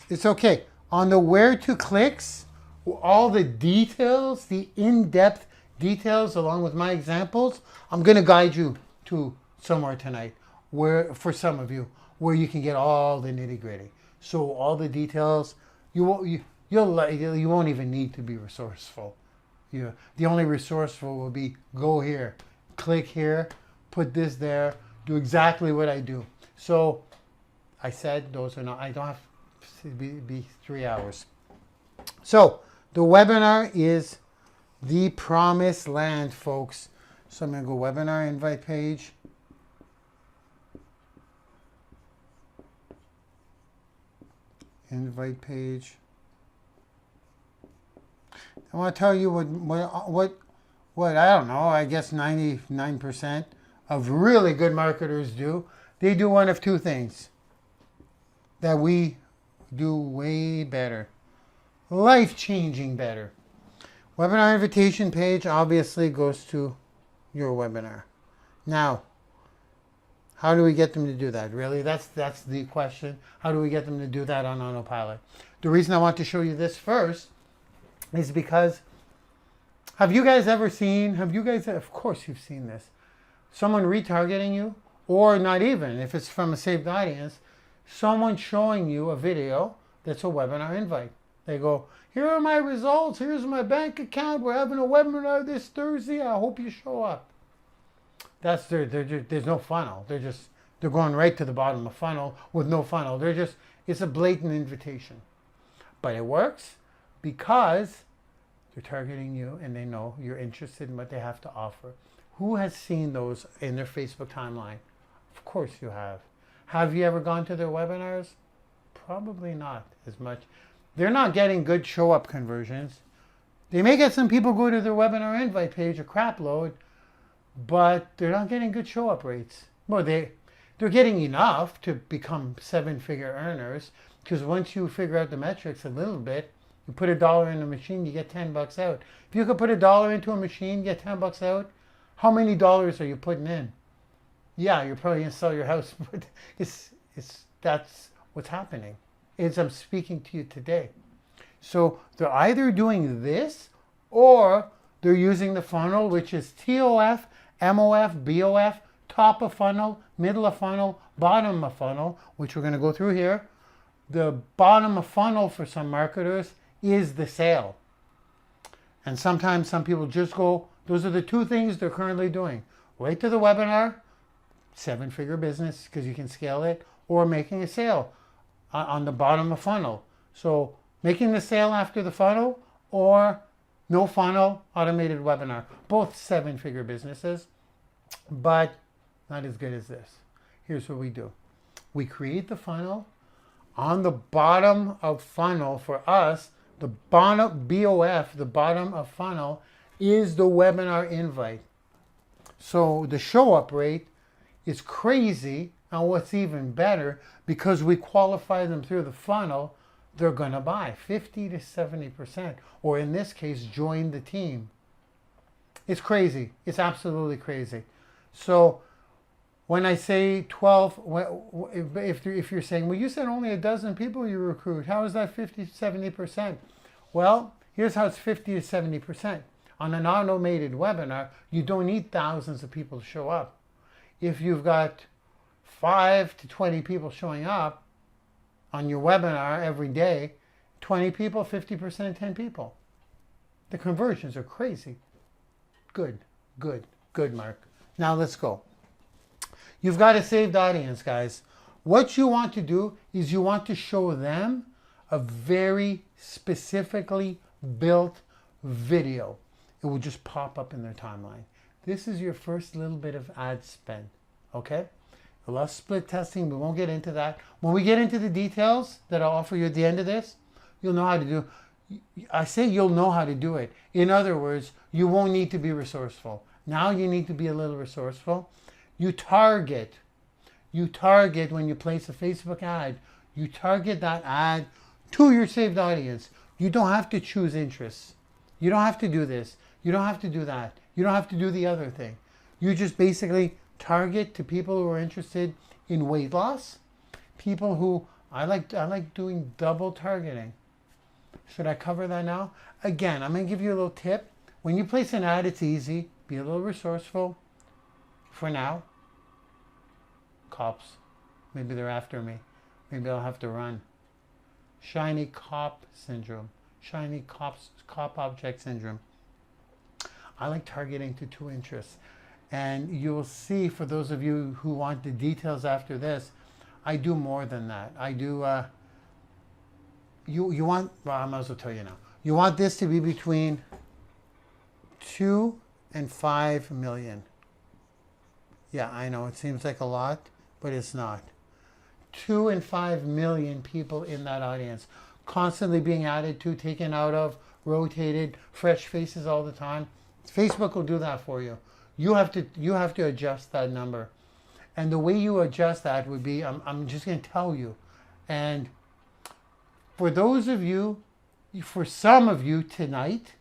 A: It's okay. On the where to clicks, all the details, the in-depth details along with my examples, I'm going to guide you to somewhere tonight where, for some of you, where you can get all the nitty-gritty. So all the details, you won't even need to be resourceful. The only resourceful will be go here, click here, put this there, do exactly what I do. So I said those are not, I don't have to be 3 hours. So the webinar is the promised land, folks. So I'm going to go webinar invite page. Invite page. I want to tell you what I don't know, I guess 99% of really good marketers do. They do one of two things that we do way better. Life-changing better. Webinar invitation page obviously goes to your webinar. Now, how do we get them to do that? Really, that's the question. How do we get them to do that on autopilot? The reason I want to show you this first is because have you guys, of course you've seen this, someone retargeting you, or not even, if it's from a saved audience, someone showing you a video that's a webinar invite. They go, here are my results, here's my bank account, we're having a webinar this Thursday, I hope you show up. That's there's no funnel. They're going right to the bottom of funnel with no funnel. It's a blatant invitation. But it works because they're targeting you and they know you're interested in what they have to offer. Who has seen those in their Facebook timeline? Of course you have. Have you ever gone to their webinars? Probably not as much. They're not getting good show-up conversions. They may get some people go to their webinar invite page, a crap load, but they're not getting good show-up rates. Well, they're getting enough to become seven-figure earners, because once you figure out the metrics a little bit, you put $1 in a machine, you get $10 out. If you could put $1 into a machine, get $10 out, how many dollars are you putting in? Yeah, you're probably going to sell your house, but that's what's happening. I'm speaking to you today. So they're either doing this, or they're using the funnel, which is TOF, MOF, BOF, top of funnel, middle of funnel, bottom of funnel, which we're going to go through here. The bottom of funnel for some marketers is the sale. And sometimes some people just go, those are the two things they're currently doing. Right to the webinar, seven-figure business because you can scale it, or making a sale on the bottom of funnel. So making the sale after the funnel, or no funnel, automated webinar. Both seven-figure businesses, but not as good as this. Here's what we do. We create the funnel. On the bottom of funnel for us, the bottom BOF, the bottom of funnel, is the webinar invite. So the show-up rate is crazy. And what's even better, because we qualify them through the funnel, they're going to buy 50 to 70%, or in this case, join the team. It's crazy. It's absolutely crazy. So when I say 12, if you're saying, well, you said only a dozen people you recruit, how is that 50 to 70%? Well, here's how it's 50 to 70%. On an automated webinar, you don't need thousands of people to show up. If you've got 5 to 20 people showing up on your webinar every day, 20 people, 50%, 10 people. The conversions are crazy. Good. Good, Mark. Now let's go. You've got a saved audience, guys. What you want to do is you want to show them a very specifically built video. It will just pop up in their timeline. This is your first little bit of ad spend, okay? A lot of split testing, we won't get into that. When we get into the details that I'll offer you at the end of this, you'll know how to do. I say you'll know how to do it. In other words, you won't need to be resourceful. Now you need to be a little resourceful. You target when you place a Facebook ad, you target that ad to your saved audience. You don't have to choose interests. You don't have to do this. You don't have to do that. You don't have to do the other thing. You just basically target to people who are interested in weight loss. People who, I like doing double targeting. Should I cover that now? Again, I'm going to give you a little tip. When you place an ad, it's easy. Be a little resourceful. For now, cops. Maybe they're after me. Maybe I'll have to run. Shiny cop syndrome. Shiny cop object syndrome. I like targeting to 2 interests. And you'll see, for those of you who want the details after this, I do more than that. I do, you want, well, I might as well tell you now. You want this to be between 2 and 5 million. Yeah, I know, it seems like a lot, but it's not. 2 and 5 million people in that audience, constantly being added to, taken out of, rotated, fresh faces all the time. Facebook will do that for you. You have to adjust that number. And the way you adjust that would be, I'm just going to tell you. And for those of you, for some of you tonight,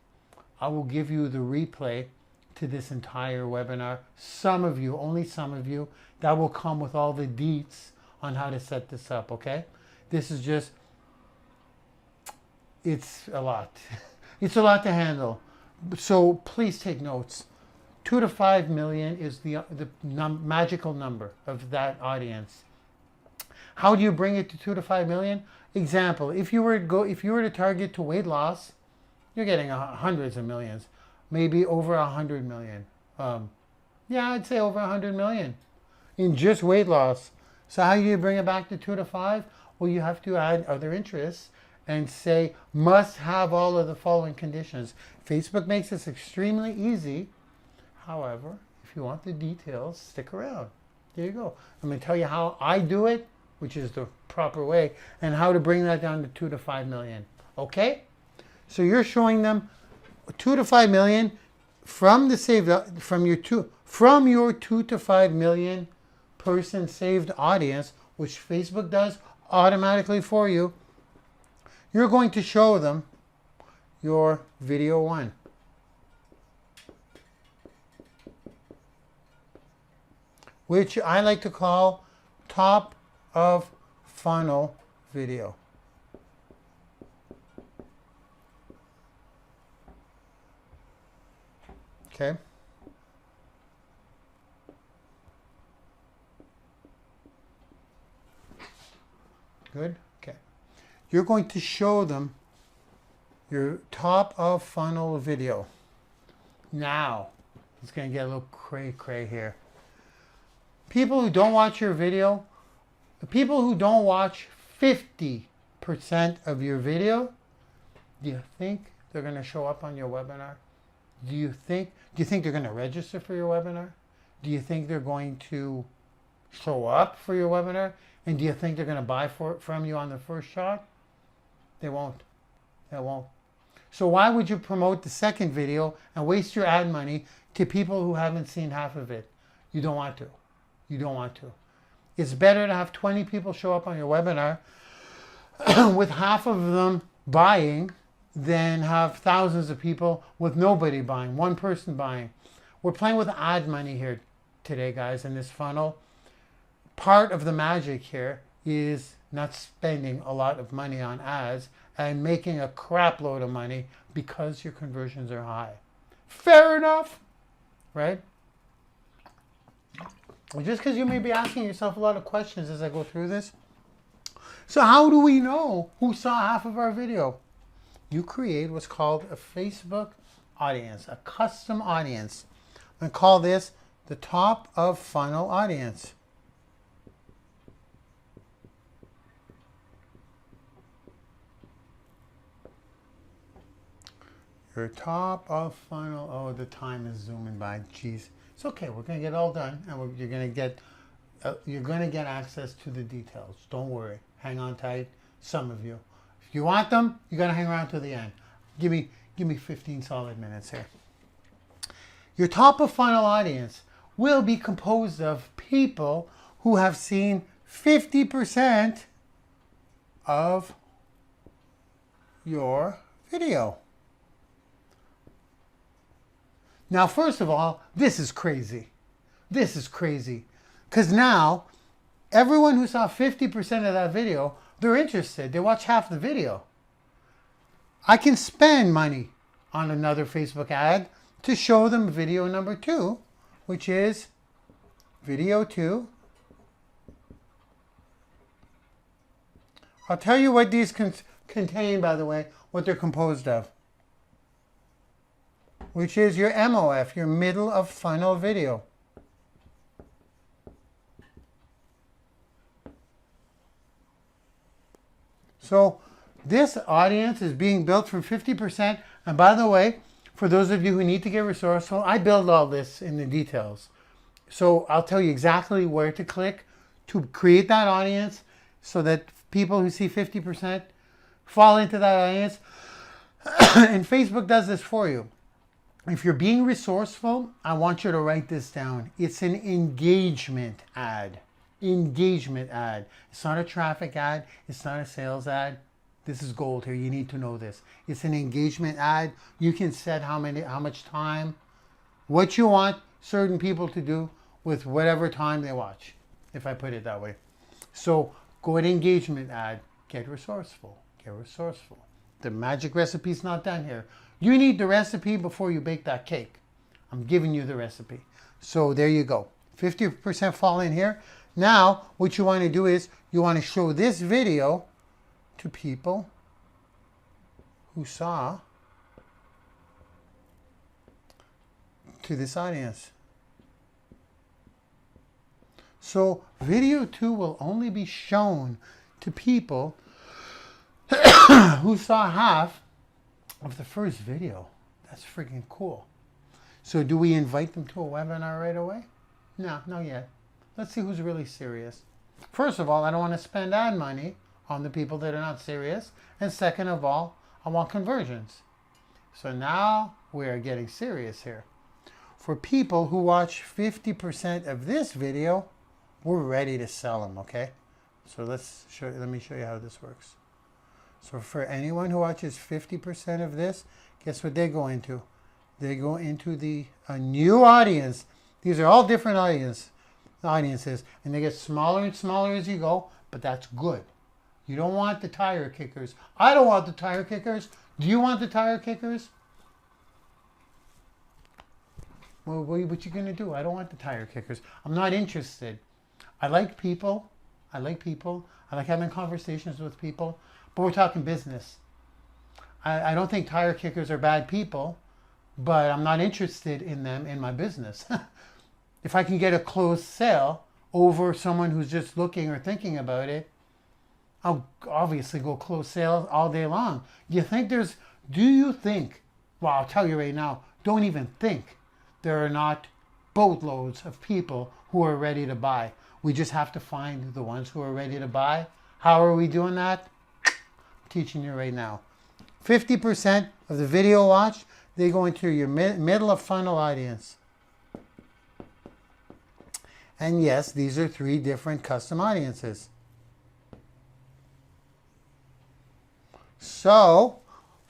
A: I will give you the replay to this entire webinar. Some of you, only some of you, that will come with all the deets on how to set this up, okay? This is just, it's a lot. It's a lot to handle. So please take notes. 2 to 5 million is the magical number of that audience. How do you bring it to 2 to 5 million? Example: if you were to target to weight loss, you're getting hundreds of millions, maybe over 100 million. Yeah, I'd say over 100 million in just weight loss. So how do you bring it back to 2 to 5? Well, you have to add other interests and say must have all of the following conditions. Facebook makes this extremely easy. However, if you want the details, stick around. There you go. I'm going to tell you how I do it, which is the proper way, and how to bring that down to 2 to 5 million. Okay? So you're showing them 2 to 5 million from the saved, from your 2 to 5 million person saved audience, which Facebook does automatically for you. You're going to show them your video 1. Which I like to call top of funnel video. Okay. Good. Okay. You're going to show them your top of funnel video. Now, it's going to get a little cray here. People who don't watch your video, the people who don't watch 50% of your video, do you think they're going to show up on your webinar? Do you think they're going to register for your webinar? Do you think they're going to show up for your webinar? And do you think they're going to buy from you on the first shot? They won't. They won't. So why would you promote the second video and waste your ad money to people who haven't seen half of it? You don't want to. You don't want to. It's better to have 20 people show up on your webinar with half of them buying than have thousands of people with nobody buying, one person buying. We're playing with ad money here today, guys, in this funnel. Part of the magic here is not spending a lot of money on ads and making a crap load of money because your conversions are high. Fair enough, right? Just because you may be asking yourself a lot of questions as I go through this. So how do we know who saw half of our video? You create what's called a Facebook audience, a custom audience. and call this the top of funnel audience. Your top of funnel. Oh, the time is zooming by. Jeez, it's okay. We're gonna get all done, and you're gonna get access to the details. Don't worry. Hang on tight. Some of you, if you want them, you gotta hang around to the end. Give me 15 solid minutes here. Your top of funnel audience will be composed of people who have seen 50% of your video. Now, first of all, this is crazy. This is crazy. Because now, everyone who saw 50% of that video, they're interested. They watch half the video. I can spend money on another Facebook ad to show them video number 2, which is video 2. I'll tell you what these contain, by the way, what they're composed of, which is your MOF, your middle of funnel video. So this audience is being built from 50%. And by the way, for those of you who need to get resourceful, I build all this in the details. So I'll tell you exactly where to click to create that audience so that people who see 50% fall into that audience. And Facebook does this for you. If you're being resourceful, I want you to write this down. It's an engagement ad. Engagement ad. It's not a traffic ad. It's not a sales ad. This is gold here. You need to know this. It's an engagement ad. You can set how much time, what you want certain people to do with whatever time they watch, if I put it that way. So go to engagement ad. Get resourceful. Get resourceful. The magic recipe's not done here. You need the recipe before you bake that cake. I'm giving you the recipe. So there you go. 50% fall in here. Now, what you want to do is you want to show this video to people who saw, to this audience. So video 2 will only be shown to people who saw half of the first video. That's freaking cool. So do we invite them to a webinar right away? No, not yet. Let's see who's really serious. First of all, I don't want to spend ad money on the people that are not serious. And second of all, I want conversions. So now we are getting serious here. For people who watch 50% of this video, we're ready to sell them, okay? So let me show you how this works. So for anyone who watches 50% of this, guess what they go into? They go into a new audience. These are all different audiences, and they get smaller and smaller as you go, but that's good. You don't want the tire kickers. I don't want the tire kickers. Do you want the tire kickers? Well, what you going to do? I don't want the tire kickers. I'm not interested. I like people. I like having conversations with people. But we're talking business. I don't think tire kickers are bad people, but I'm not interested in them in my business. If I can get a closed sale over someone who's just looking or thinking about it, I'll obviously go close sales all day long. Do you think, well, I'll tell you right now, don't even think there are not boatloads of people who are ready to buy. We just have to find the ones who are ready to buy. How are we doing that? Teaching you right now. 50% of the video watch, they go into your middle of funnel audience. And yes, these are 3 different custom audiences. So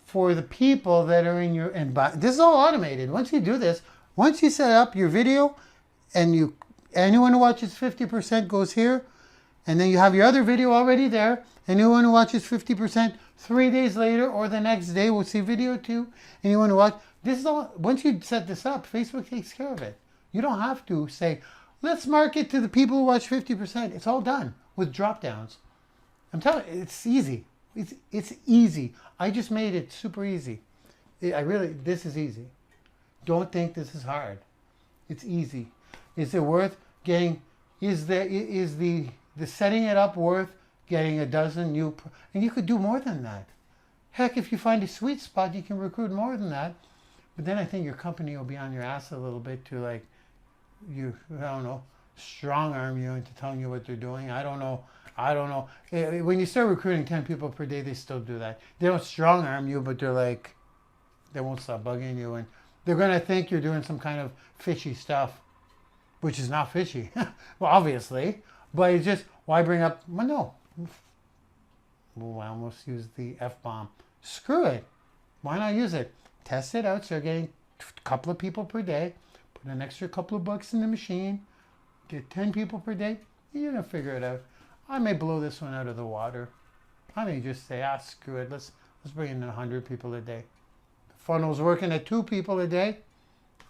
A: for the people that are in your, and this is all automated. Once you do this, once you set up your video and anyone who watches 50% goes here, and then you have your other video already there. Anyone who watches 50% 3 days later or the next day will see video 2. Anyone who watches, this is all, once you set this up, Facebook takes care of it. You don't have to say, let's market to the people who watch 50%. It's all done with drop downs. I'm telling you, it's easy. It's easy. I just made it super easy. This is easy. Don't think this is hard. It's easy. Is it worth getting, is the setting it up worth getting a dozen new, and you could do more than that. Heck, if you find a sweet spot, you can recruit more than that. But then I think your company will be on your ass a little bit to like, I don't know, strong arm you into telling you what they're doing. I don't know. When you start recruiting 10 people per day, they still do that. They don't strong arm you, but they're like, they won't stop bugging you. And they're going to think you're doing some kind of fishy stuff, which is not fishy. Well, obviously. But it's just, why bring up, well, no. Oh, I almost used the F-bomb. Screw it. Why not use it? Test it out. Start getting a couple of people per day. Put an extra couple of bucks in the machine. Get 10 people per day. You're going to figure it out. I may blow this one out of the water. I may just say, screw it. Let's bring in 100 people a day. The funnel's working at 2 people a day.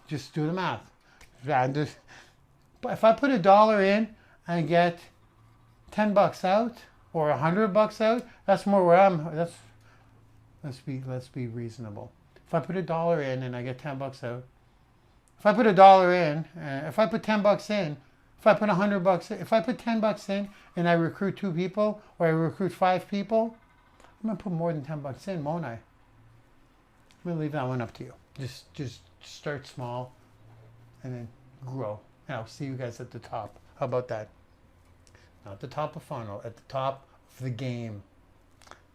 A: Just do the math. But if I put $1 in and get 10 bucks out or 100 bucks out, that's more where I'm. Let's be reasonable. If I put $1 in and I get 10 bucks out, if I put $1 in, if I put 10 bucks in, if I put 100 bucks, if I put 10 bucks in and I recruit 2 people or I recruit 5 people, I'm gonna put more than 10 bucks in, won't I? I'm gonna leave that one up to you. Just start small and then grow. And I'll see you guys at the top. How about that? Not the top of funnel, at the top of the game.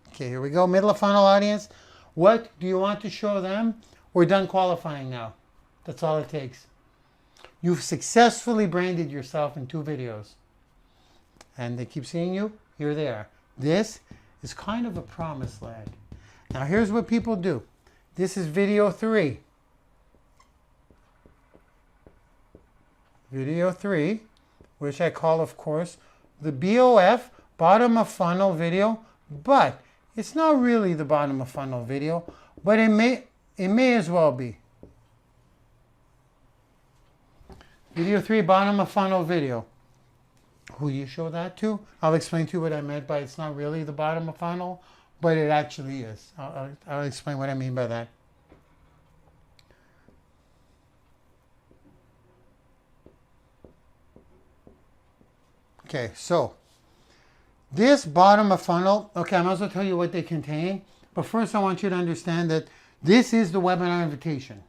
A: Okay, here we go. Middle of funnel audience. What do you want to show them? We're done qualifying now. That's all it takes. You've successfully branded yourself in 2 videos. And they keep seeing you. Here they are. This is kind of a promised land. Now here's what people do. This is video 3. Video 3, which I call, of course, the BOF, bottom of funnel video, but it's not really the bottom of funnel video, but it may as well be. Video 3, bottom of funnel video. Who you show that to? I'll explain to you what I meant by it's not really the bottom of funnel, but it actually is. I'll explain what I mean by that. Okay, so this bottom of funnel, okay, I might as well tell you what they contain, but first I want you to understand that this is the webinar invitation.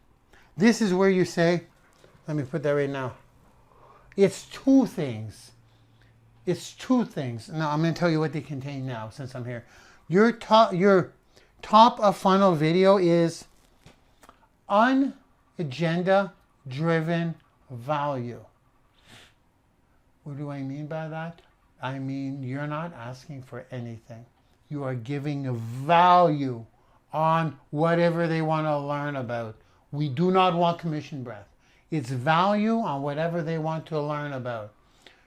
A: This is where you say, let me put that right now. It's 2 things. It's 2 things. Now I'm going to tell you what they contain now since I'm here. Your top of funnel video is unagenda driven value. What do I mean by that? I mean, you're not asking for anything. You are giving a value on whatever they want to learn about. We do not want commission breath. It's value on whatever they want to learn about.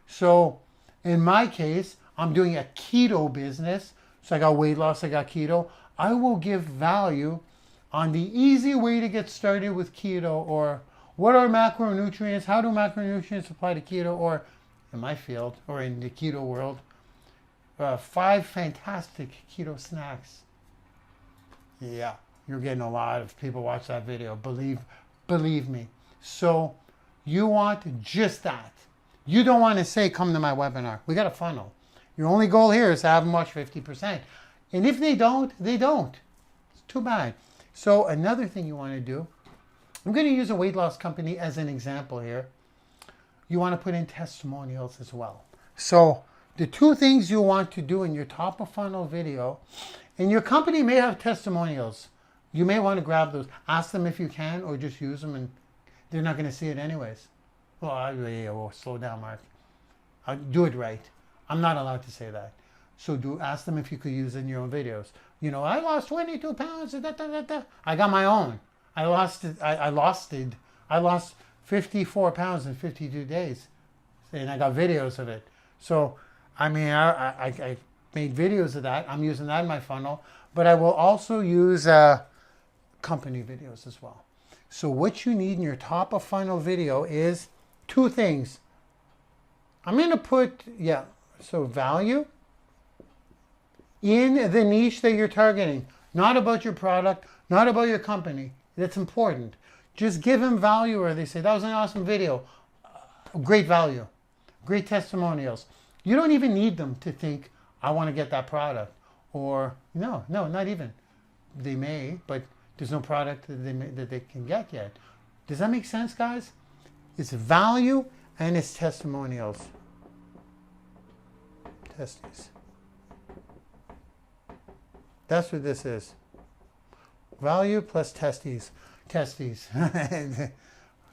A: So in my case, I'm doing a keto business. So I got weight loss, I got keto. I will give value on the easy way to get started with keto, or what are macronutrients, how do macronutrients apply to keto, or in my field, or in the keto world, 5 fantastic keto snacks. Yeah, you're getting a lot of people watch that video, believe me. So you want just that. You don't want to say, come to my webinar. We got a funnel. Your only goal here is to have them watch 50%. And if they don't, they don't. It's too bad. So another thing you want to do, I'm going to use a weight loss company as an example here. You want to put in testimonials as well. So the 2 things you want to do in your top of funnel video, and your company may have testimonials. You may want to grab those. Ask them if you can, or just use them, and they're not going to see it anyways. Well, slow down, Mark. I'll do it right. I'm not allowed to say that. So ask them if you could use it in your own videos. You know, I lost 22 pounds. I got my own. I lost 54 pounds in 52 days. And I got videos of it. So, I mean, I made videos of that. I'm using that in my funnel. But I will also use company videos as well. So what you need in your top of funnel video is 2 things. I'm going to put, so value in the niche that you're targeting. Not about your product, not about your company. That's important. Just give them value, or they say, that was an awesome video. Great value. Great testimonials. You don't even need them to think, I want to get that product. Or, no, not even. They may, but there's no product that they can get yet. Does that make sense, guys? It's value and it's testimonials. Testes. That's what this is. Value plus testes. Testes.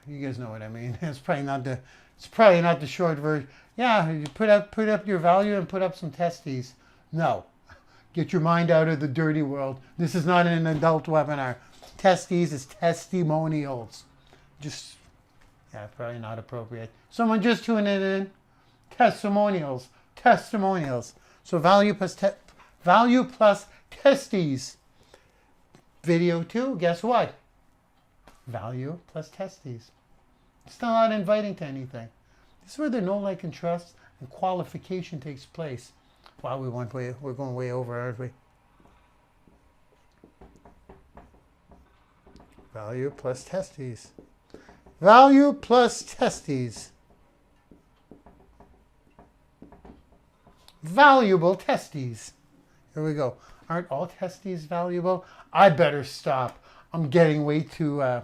A: You guys know what I mean. It's probably not the short version. Yeah, you put up your value and put up some testes. No. Get your mind out of the dirty world. This is not an adult webinar. Testes is testimonials. Just, yeah, probably not appropriate. Someone just tuning in. Testimonials. Testimonials. So value plus testes. Video 2, guess what? Value plus testes. Still not inviting to anything. This is where the know, like, and trust and qualification takes place. Wow, we're going way over, aren't we? Value plus testes. Value plus testes. Valuable testes. Here we go. Aren't all testes valuable? I better stop. I'm getting way too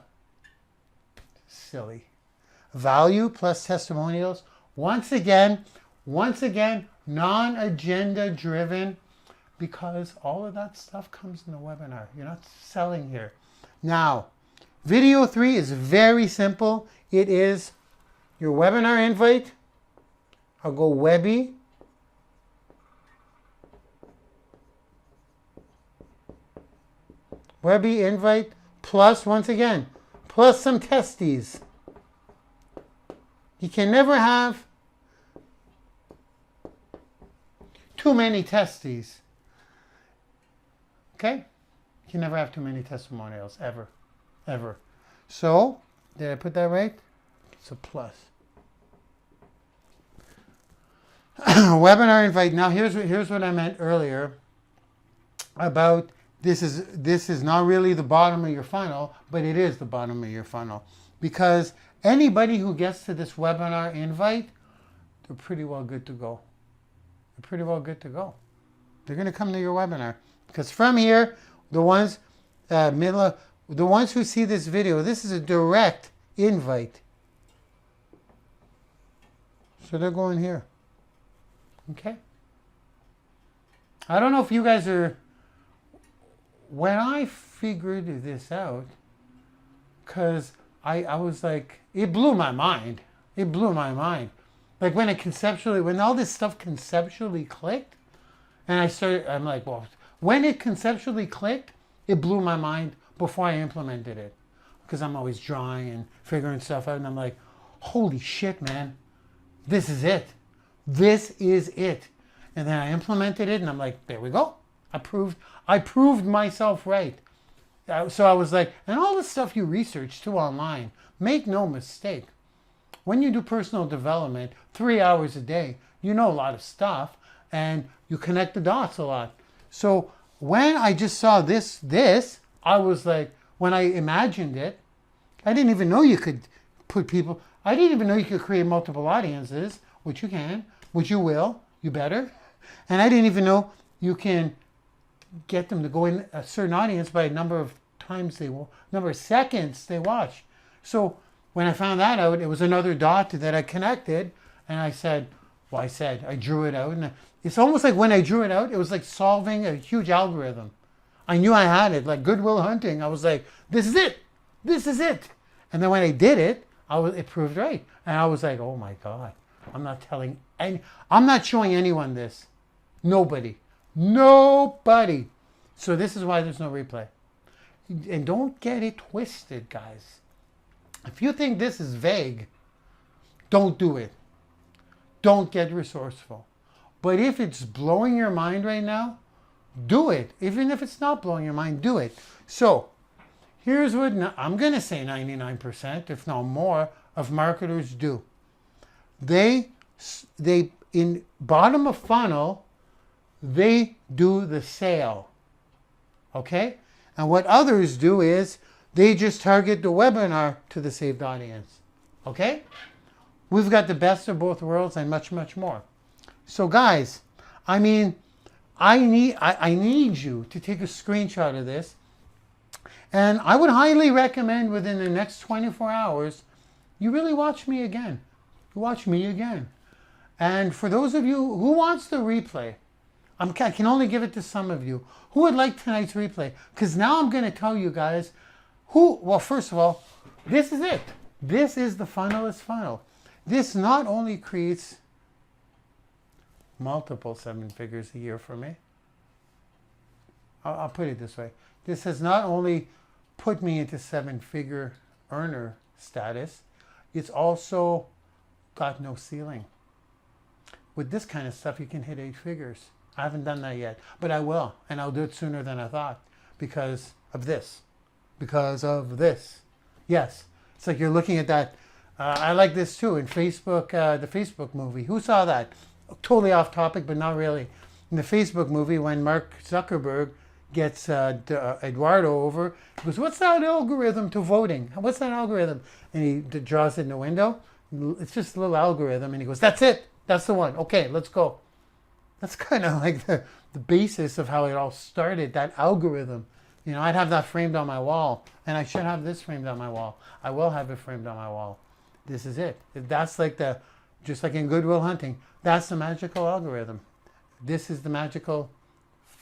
A: silly. Value plus testimonials. Once again, non-agenda driven, because all of that stuff comes in the webinar. You're not selling here. Now, video 3 is very simple. It is your webinar invite. I'll go Webby. Webby invite plus, once again, plus some testes. You can never have too many testes. Okay? You can never have too many testimonials, ever. Ever. So, did I put that right? It's a plus. Webinar invite. Now, here's what I meant earlier about this is not really the bottom of your funnel, but it is the bottom of your funnel. Because anybody who gets to this webinar invite, they're pretty well good to go. They're pretty well good to go. They're going to come to your webinar. Because from here, the ones who see this video, this is a direct invite. So they're going here. Okay? I don't know if you guys are... When I figured this out, because I was like, it blew my mind. It blew my mind. Like when all this stuff conceptually clicked, and I'm like, well, when it conceptually clicked, it blew my mind before I implemented it. Because I'm always drawing and figuring stuff out, and I'm like, holy shit, man, this is it. This is it. And then I implemented it, and I'm like, there we go. I proved myself right. So I was like, and all the stuff you research too online, make no mistake. When you do personal development, 3 hours a day, you know a lot of stuff, and you connect the dots a lot. So when I just saw this, I was like, when I imagined it, I didn't even know you could put people, I didn't even know you could create multiple audiences, which you can, which you will, you better. And I didn't even know you can get them to go in a certain audience by a number of times number of seconds they watch. So when I found that out, it was another dot that I connected, and I drew it out, and it's almost like when I drew it out, it was like solving a huge algorithm. I knew I had it, like Good Will Hunting. I was like, this is it. This is it. And then when I did it, it proved right. And I was like, oh my God, I'm not showing anyone this. Nobody. So this is why there's no replay. And don't get it twisted, guys. If you think this is vague, don't do it. Don't get resourceful. But if it's blowing your mind right now, do it. Even if it's not blowing your mind, do it. So here's what I'm going to say 99%, if not more, of marketers do. They in bottom of funnel, they do the sale. Okay? And what others do is They just target the webinar to the saved audience. Okay? We've got the best of both worlds and much, much more. So guys, I mean, I need you to take a screenshot of this. And I would highly recommend within the next 24 hours, you really watch me again. Watch me again. And for those of you who wants the replay, I can only give it to some of you. Who would like tonight's replay? Because now I'm going to tell you guys well, first of all, this is it. This is the Funneless Funnel. This not only creates multiple 7 figures a year for me. I'll put it this way. This has not only put me into 7-figure earner status, it's also got no ceiling. With this kind of stuff, you can hit 8 figures. I haven't done that yet, but I will, and I'll do it sooner than I thought because of this. Because of this. Yes, it's like you're looking at that. I like this too in Facebook, the Facebook movie. Who saw that? Totally off topic, but not really. In the Facebook movie, when Mark Zuckerberg gets Eduardo over, he goes, "What's that algorithm to voting? What's that algorithm?" And he draws it in the window. It's just a little algorithm, and he goes, "That's it. That's the one. Okay, let's go." That's kind of like the basis of how it all started, that algorithm. You know, I'd have that framed on my wall, and I should have this framed on my wall. I will have it framed on my wall. This is it. That's like just like in Good Will Hunting, that's the magical algorithm. This is the magical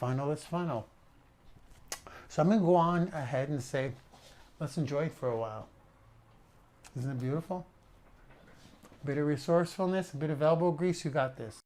A: funneless funnel. So I'm going to go on ahead and say, let's enjoy it for a while. Isn't it beautiful? A bit of resourcefulness, a bit of elbow grease, you got this.